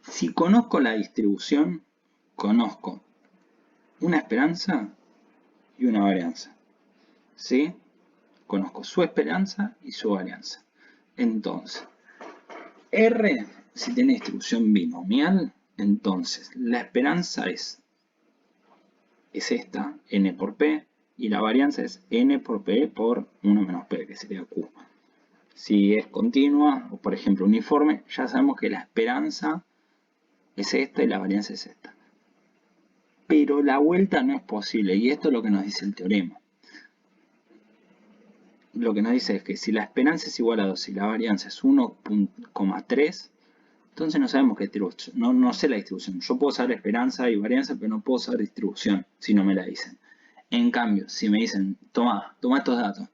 si conozco la distribución, conozco una esperanza y una varianza. ¿Sí? Conozco su esperanza y su varianza. Entonces, R, si tiene distribución binomial, entonces la esperanza es esta, n por p, y la varianza es n por p por 1 menos p, que sería q. Si es continua, o por ejemplo uniforme, ya sabemos que la esperanza es esta y la varianza es esta. Pero la vuelta no es posible, y esto es lo que nos dice el teorema. Lo que nos dice es que si la esperanza es igual a 2 y la varianza es 1,3, entonces no sabemos qué distribución, no sé la distribución. Yo puedo saber esperanza y varianza, pero no puedo saber distribución si no me la dicen. En cambio, si me dicen, toma estos datos,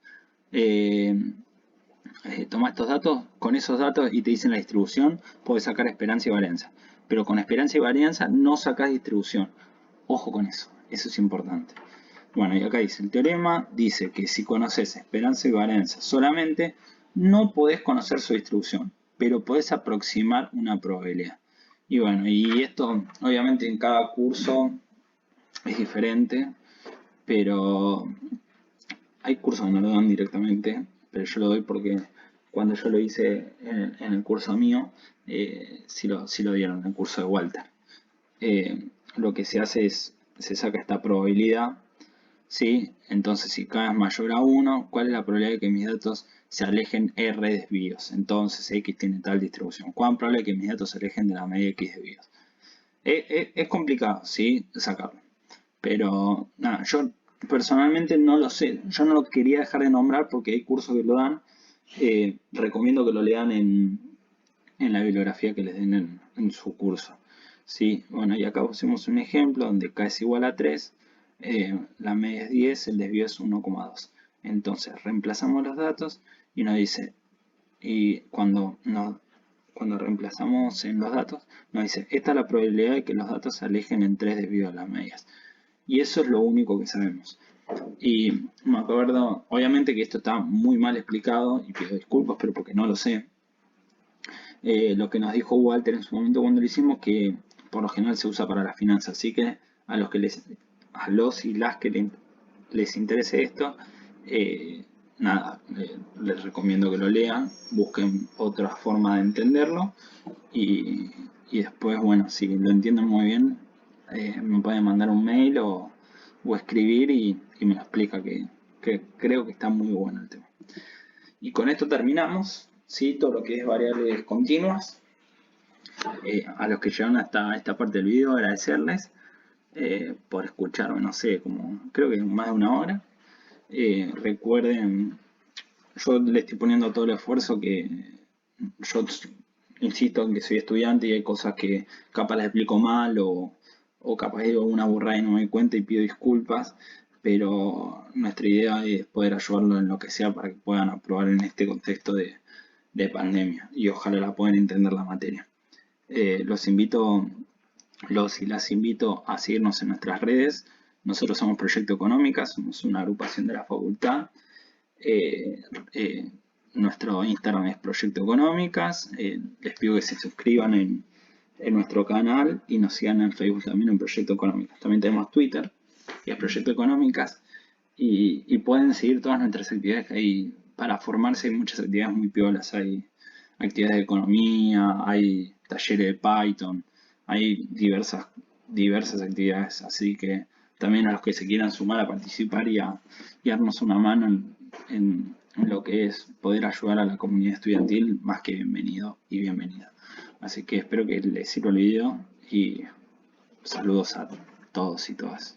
toma estos datos, con esos datos y te dicen la distribución, puedes sacar esperanza y varianza. Pero con esperanza y varianza no sacas distribución. Ojo con eso, eso es importante. Bueno, y acá dice el teorema, dice que si conoces esperanza y varianza solamente, no podés conocer su distribución, pero podés aproximar una probabilidad. Y bueno, y esto obviamente en cada curso es diferente, pero hay cursos donde no lo dan directamente, pero yo lo doy porque cuando yo lo hice en el curso mío, sí lo dieron en el curso de Walter. Lo que se hace es, se saca esta probabilidad. ¿Sí? Entonces, si K es mayor a 1, ¿cuál es la probabilidad de que mis datos se alejen R desvíos? Entonces, X tiene tal distribución. ¿Cuán probable es que mis datos se alejen de la media X desvíos? Es complicado, ¿sí? Sacarlo. Pero, nada, yo personalmente no lo sé. Yo no lo quería dejar de nombrar porque hay cursos que lo dan. Recomiendo que lo lean en la bibliografía que les den en su curso. ¿Sí? Bueno, y acá pusimos un ejemplo donde K es igual a 3. La media es 10, el desvío es 1,2. Entonces reemplazamos los datos y nos dice, y cuando reemplazamos en los datos, nos dice, esta es la probabilidad de que los datos se alejen en 3 desvíos de las medias. Y eso es lo único que sabemos. Y me acuerdo, obviamente que esto está muy mal explicado y pido disculpas, pero porque no lo sé. Lo que nos dijo Walter en su momento cuando lo hicimos, que por lo general se usa para las finanzas, así que a los y las que les interese esto, nada, les recomiendo que lo lean, busquen otra forma de entenderlo y después, bueno, si lo entienden muy bien, me pueden mandar un mail o escribir y me lo explica, que creo que está muy bueno el tema. Y con esto terminamos, ¿sí? Todo lo que es variables continuas. A los que llegaron hasta esta parte del video, agradecerles por escucharme, no sé, creo que más de una hora. Recuerden, yo le estoy poniendo todo el esfuerzo que yo insisto en que soy estudiante y hay cosas que capaz las explico mal o capaz digo una burrada y no me doy cuenta y pido disculpas, pero nuestra idea es poder ayudarlo en lo que sea para que puedan aprobar en este contexto de pandemia y ojalá la puedan entender la materia. Los invito los y las invito a seguirnos en nuestras redes. Nosotros somos Proyecto Económicas, somos una agrupación de la facultad. Eh, eh, Nuestro Instagram es Proyecto Económicas. Les pido que se suscriban en nuestro canal y nos sigan en Facebook también en Proyecto Económicas. También tenemos Twitter, que es Proyecto Económicas. Y pueden seguir todas nuestras actividades que hay para formarse. Hay muchas actividades muy piolas. Hay actividades de economía, hay talleres de Python, hay diversas actividades. Así que también a los que se quieran sumar a participar y darnos una mano en lo que es poder ayudar a la comunidad estudiantil, más que bienvenido y bienvenida. Así que espero que les sirva el video y saludos a todos y todas.